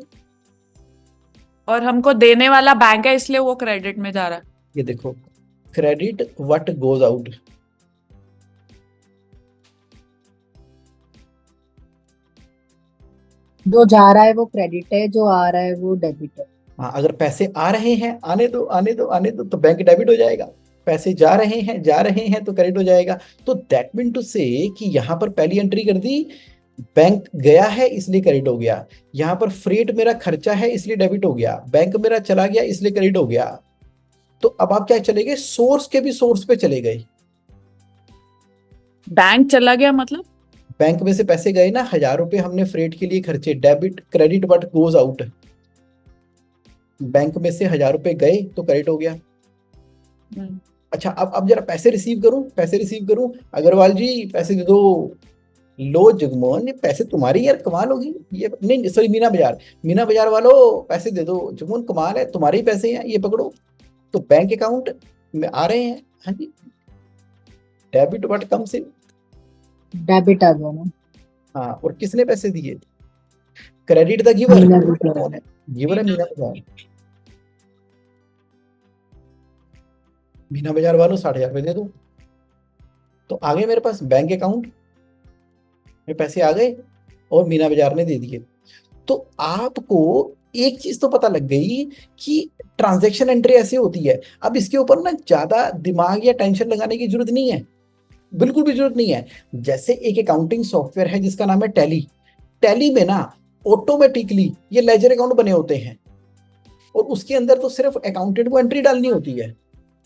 और हमको देने वाला बैंक है इसलिए वो क्रेडिट में जा रहा है। ये देखो, क्रेडिट व्हाट गोज आउट, जो जा रहा है वो क्रेडिट है, जो आ रहा है वो डेबिट है। हाँ, अगर पैसे आ रहे हैं, आने दो आने दो आने दो, तो बैंक डेबिट हो जाएगा। पैसे जा रहे हैं तो क्रेडिट हो जाएगा। तो दैट मीन टू से कि यहाँ पर पहली एंट्री कर दी, बैंक गया है इसलिए क्रेडिट हो गया। यहाँ पर फ्रेट मेरा खर्चा है इसलिए डेबिट हो गया। बैंक मेरा चला गया इसलिए क्रेडिट हो गया। तो अब आप क्या चले गए? सोर्स के भी सोर्स पे चले गए। बैंक चला गया मतलब बैंक में से पैसे गए ना, 1000 रुपए हमने फ्रेट के लिए खर्चे, debit credit what goes out. Bank में से 1000 रुपए गए तो क्रेडिट हो गया। अच्छा, अब जरा पैसे रिसीव करूं, अग्रवाल जी पैसे दे दो। लो जगमोहन, ये पैसे तुम्हारी यार, कमाल होगी ये। नहीं सॉरी, मीना बाजार वालों पैसे दे दो। जगमोहन कमाल है, तुम्हारे ही पैसे हैं, ये पकड़ो। तो बैंक अकाउंट में आ रहे हैं, हाँ जी, debit what comes in, debit आ गया ना। हाँ। और किसने पैसे दिए? Credit the giver. मीना बाजार। कौन है? गिवर है मीना बाजार। मीना बाजार वालों 60,000 दे दो। तो आगे मेरे पास बैंक अकाउंट में पैसे आ गए और मीना बाजार ने दे दिए। तो आपको एक चीज तो पता लग गई कि ट्रांजैक्शन एंट्री ऐसे होती है। अब इसके ऊपर ना ज्यादा दिमाग या टेंशन लगाने की जरूरत नहीं है, बिल्कुल भी जरूरत नहीं है। जैसे एक अकाउंटिंग सॉफ्टवेयर है जिसका नाम है टैली। टैली में ना ऑटोमेटिकली ये लेजर अकाउंट बने होते हैं और उसके अंदर तो सिर्फ अकाउंटेंट को एंट्री डालनी होती है।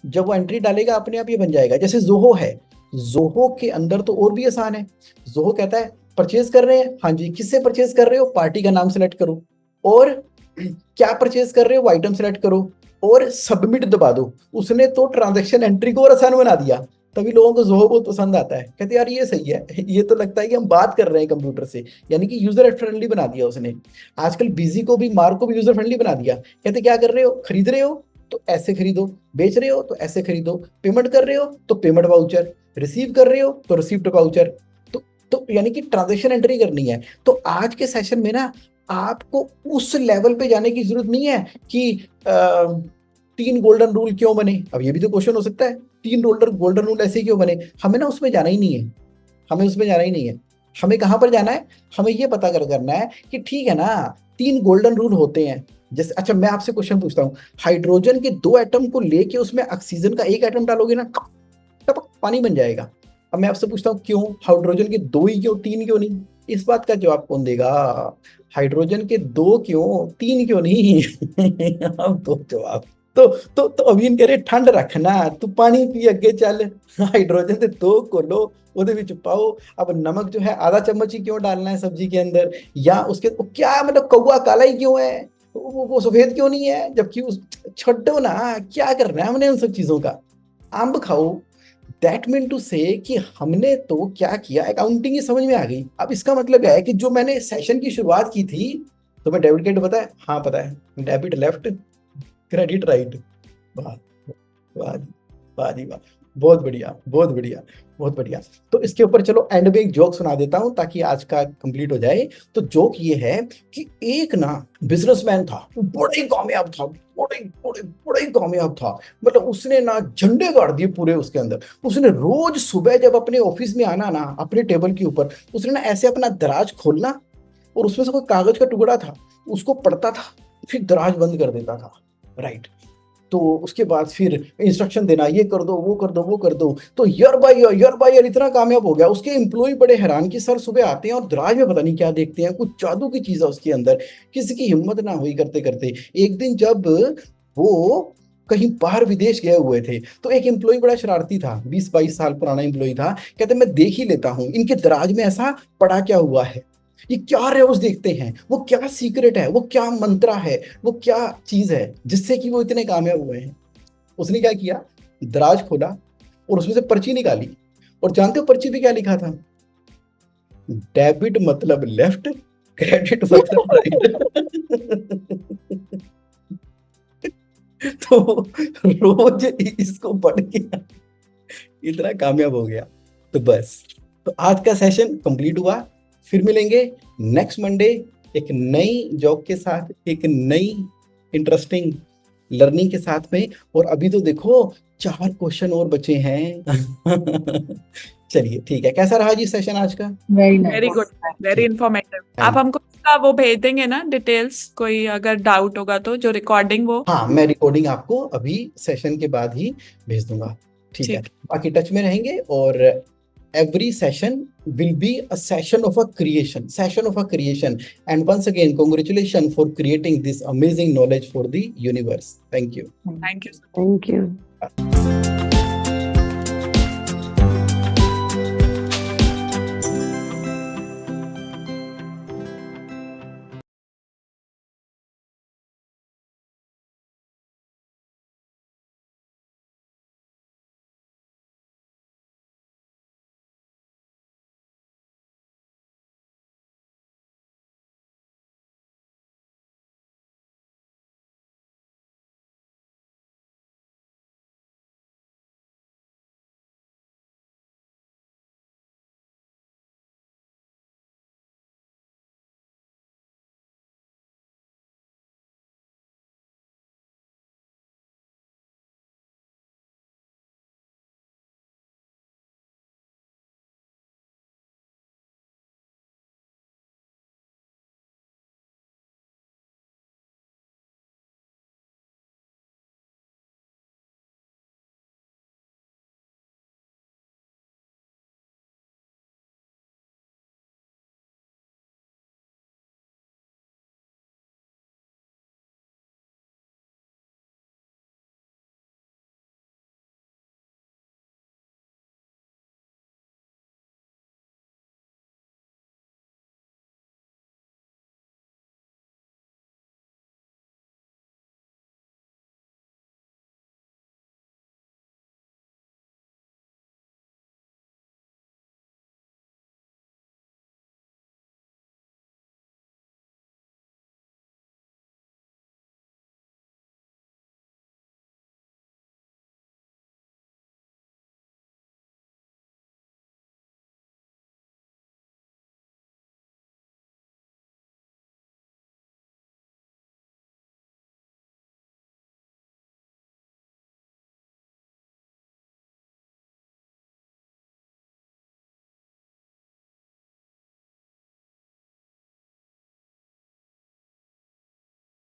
जब वो एंट्री डालेगा अपने आप ये बन जाएगा। जैसे जोहो है, जोहो के अंदर तो और भी आसान है। जोहो कहता है परचेज कर रहे हैं, हाँ जी, किससे परचेज कर रहे हो? पार्टी का नाम सेलेक्ट करो और क्या परचेज कर रहे हो? आइटम सेलेक्ट करो और सबमिट दबा दो। उसने तो ट्रांजैक्शन एंट्री को और आसान बना दिया। तभी लोगों को जोहो बहुत पसंद आता है, कहते यार ये सही है, ये तो लगता है कि हम बात कर रहे हैं कंप्यूटर से। यानी कि यूजर फ्रेंडली बना दिया उसने। आजकल बिजी को भी, मार्क को भी यूजर फ्रेंडली बना दिया। कहते क्या कर रहे हो? खरीद रहे हो तो ऐसे खरीदो, बेच रहे हो तो ऐसे खरीदो, पेमेंट कर रहे हो तो पेमेंट वाउचर, रिसीव कर रहे हो तो रिसीप्ट वाउचर। तो यानी कि ट्रांजैक्शन एंट्री करनी है। तो आज के सेशन में ना आपको उस लेवल पे जाने की जरूरत नहीं है कि 3 गोल्डन रूल क्यों बने। अब ये भी तो क्वेश्चन हो सकता है, 3 गोल्डन रूल ऐसे क्यों बने? हमें ना उसमें जाना ही नहीं है, हमें कहाँ पर जाना है? हमें ये पता करना है कि ठीक है ना, 3 गोल्डन रूल होते हैं। जैसे अच्छा, मैं आपसे क्वेश्चन पूछता हूँ, हाइड्रोजन के 2 एटम को लेके उसमें ऑक्सीजन का 1 एटम डालोगे ना, टपक पानी बन जाएगा। अब मैं आपसे पूछता हूँ क्यों हाइड्रोजन के 2 ही क्यों, 3 क्यों नहीं? इस बात का जवाब कौन देगा? हाइड्रोजन के 2 क्यों, 3 क्यों नहीं? अब दो जवाब। तो अभी कह रहे ठंड रखना, तू पानी पी अगे चल। हाइड्रोजन के 2 को लो, ਉਹਦੇ ਵਿੱਚ पाओ। अब नमक जो है आधा चम्मच ही क्यों डालना है सब्जी के अंदर? या उसके क्या मतलब कौवा काला ही क्यों है, वो सफेद क्यों नहीं है? जबकि उस छोड़ो ना, क्या करना है हमने उन सब चीजों का? अम्ब खाओ। दैट मीन टू से कि हमने तो क्या किया, अकाउंटिंग ही समझ में आ गई। अब इसका मतलब है कि जो मैंने सेशन की शुरुआत की थी, तो मैं डेबिट क्रेडिट पता है? हाँ पता है, डेबिट लेफ्ट क्रेडिट राइट। वाह वाह, वाह जी वाह, बहुत बढ़िया बहुत बढ़िया बहुत बढ़िया। तो इसके ऊपर चलो एंड में एक जोक सुना देता हूँ ताकि आज का कंप्लीट हो जाए। तो जोक ये है कि एक ना बिजनेसमैन था, वो बड़ा ही कामयाब था, बड़े बड़े बड़े ही कामयाब था। मतलब उसने ना झंडे गाड़ दिए पूरे उसके अंदर। उसने रोज सुबह जब अपने ऑफिस में आना ना, अपने टेबल के ऊपर उसने ना ऐसे अपना दराज खोलना और उसमें से कोई कागज का टुकड़ा था, उसको पढ़ता था, फिर दराज बंद कर देता था, राइट। तो उसके बाद फिर इंस्ट्रक्शन देना, ये कर दो वो कर दो वो कर दो। तो ईयर बाय ईयर इतना कामयाब हो गया, उसके एम्प्लॉय बड़े हैरान कि सर सुबह आते हैं और दराज में पता नहीं क्या देखते हैं, कुछ जादू की चीज है उसके अंदर। किसी की हिम्मत ना हुई करते करते एक दिन जब वो कहीं बाहर विदेश गए हुए थे, तो एक एम्प्लॉय बड़ा शरारती था, 20-22 साल पुराना एम्प्लॉय था। कहते मैं देख ही लेता हूँ इनके दराज में ऐसा पड़ा क्या हुआ है, ये क्या रेवस देखते हैं, वो क्या सीक्रेट है, वो क्या मंत्रा है, वो क्या चीज है जिससे कि वो इतने कामयाब हुए हैं। उसने क्या किया, दराज खोला और उसमें से पर्ची निकाली। और जानते हो पर्ची पे क्या लिखा था? डेबिट मतलब लेफ्ट, क्रेडिट मतलब राइट। तो रोज इसको पढ़ के इतना कामयाब हो गया। तो बस, तो आज का सेशन कंप्लीट हुआ। फिर मिलेंगे नेक्स्ट मंडे एक नई जॉब के साथ, एक नई इंटरेस्टिंग लर्निंग के साथ में। और अभी तो देखो 4 क्वेश्चन और बचे हैं। चलिए ठीक है, कैसा रहा जी सेशन आज का? Very nice. Very good, very informative. आप हमको इसका वो भेज देंगे ना डिटेल्स, कोई अगर डाउट होगा तो, जो रिकॉर्डिंग वो। हाँ, मैं रिकॉर्डिंग आपको अभी सेशन के बाद ही भेज दूंगा, ठीक है। बाकी टच में रहेंगे और every session will be a session of a creation. And once again, congratulations for creating this amazing knowledge for the universe. Thank you. Thank you. Thank you.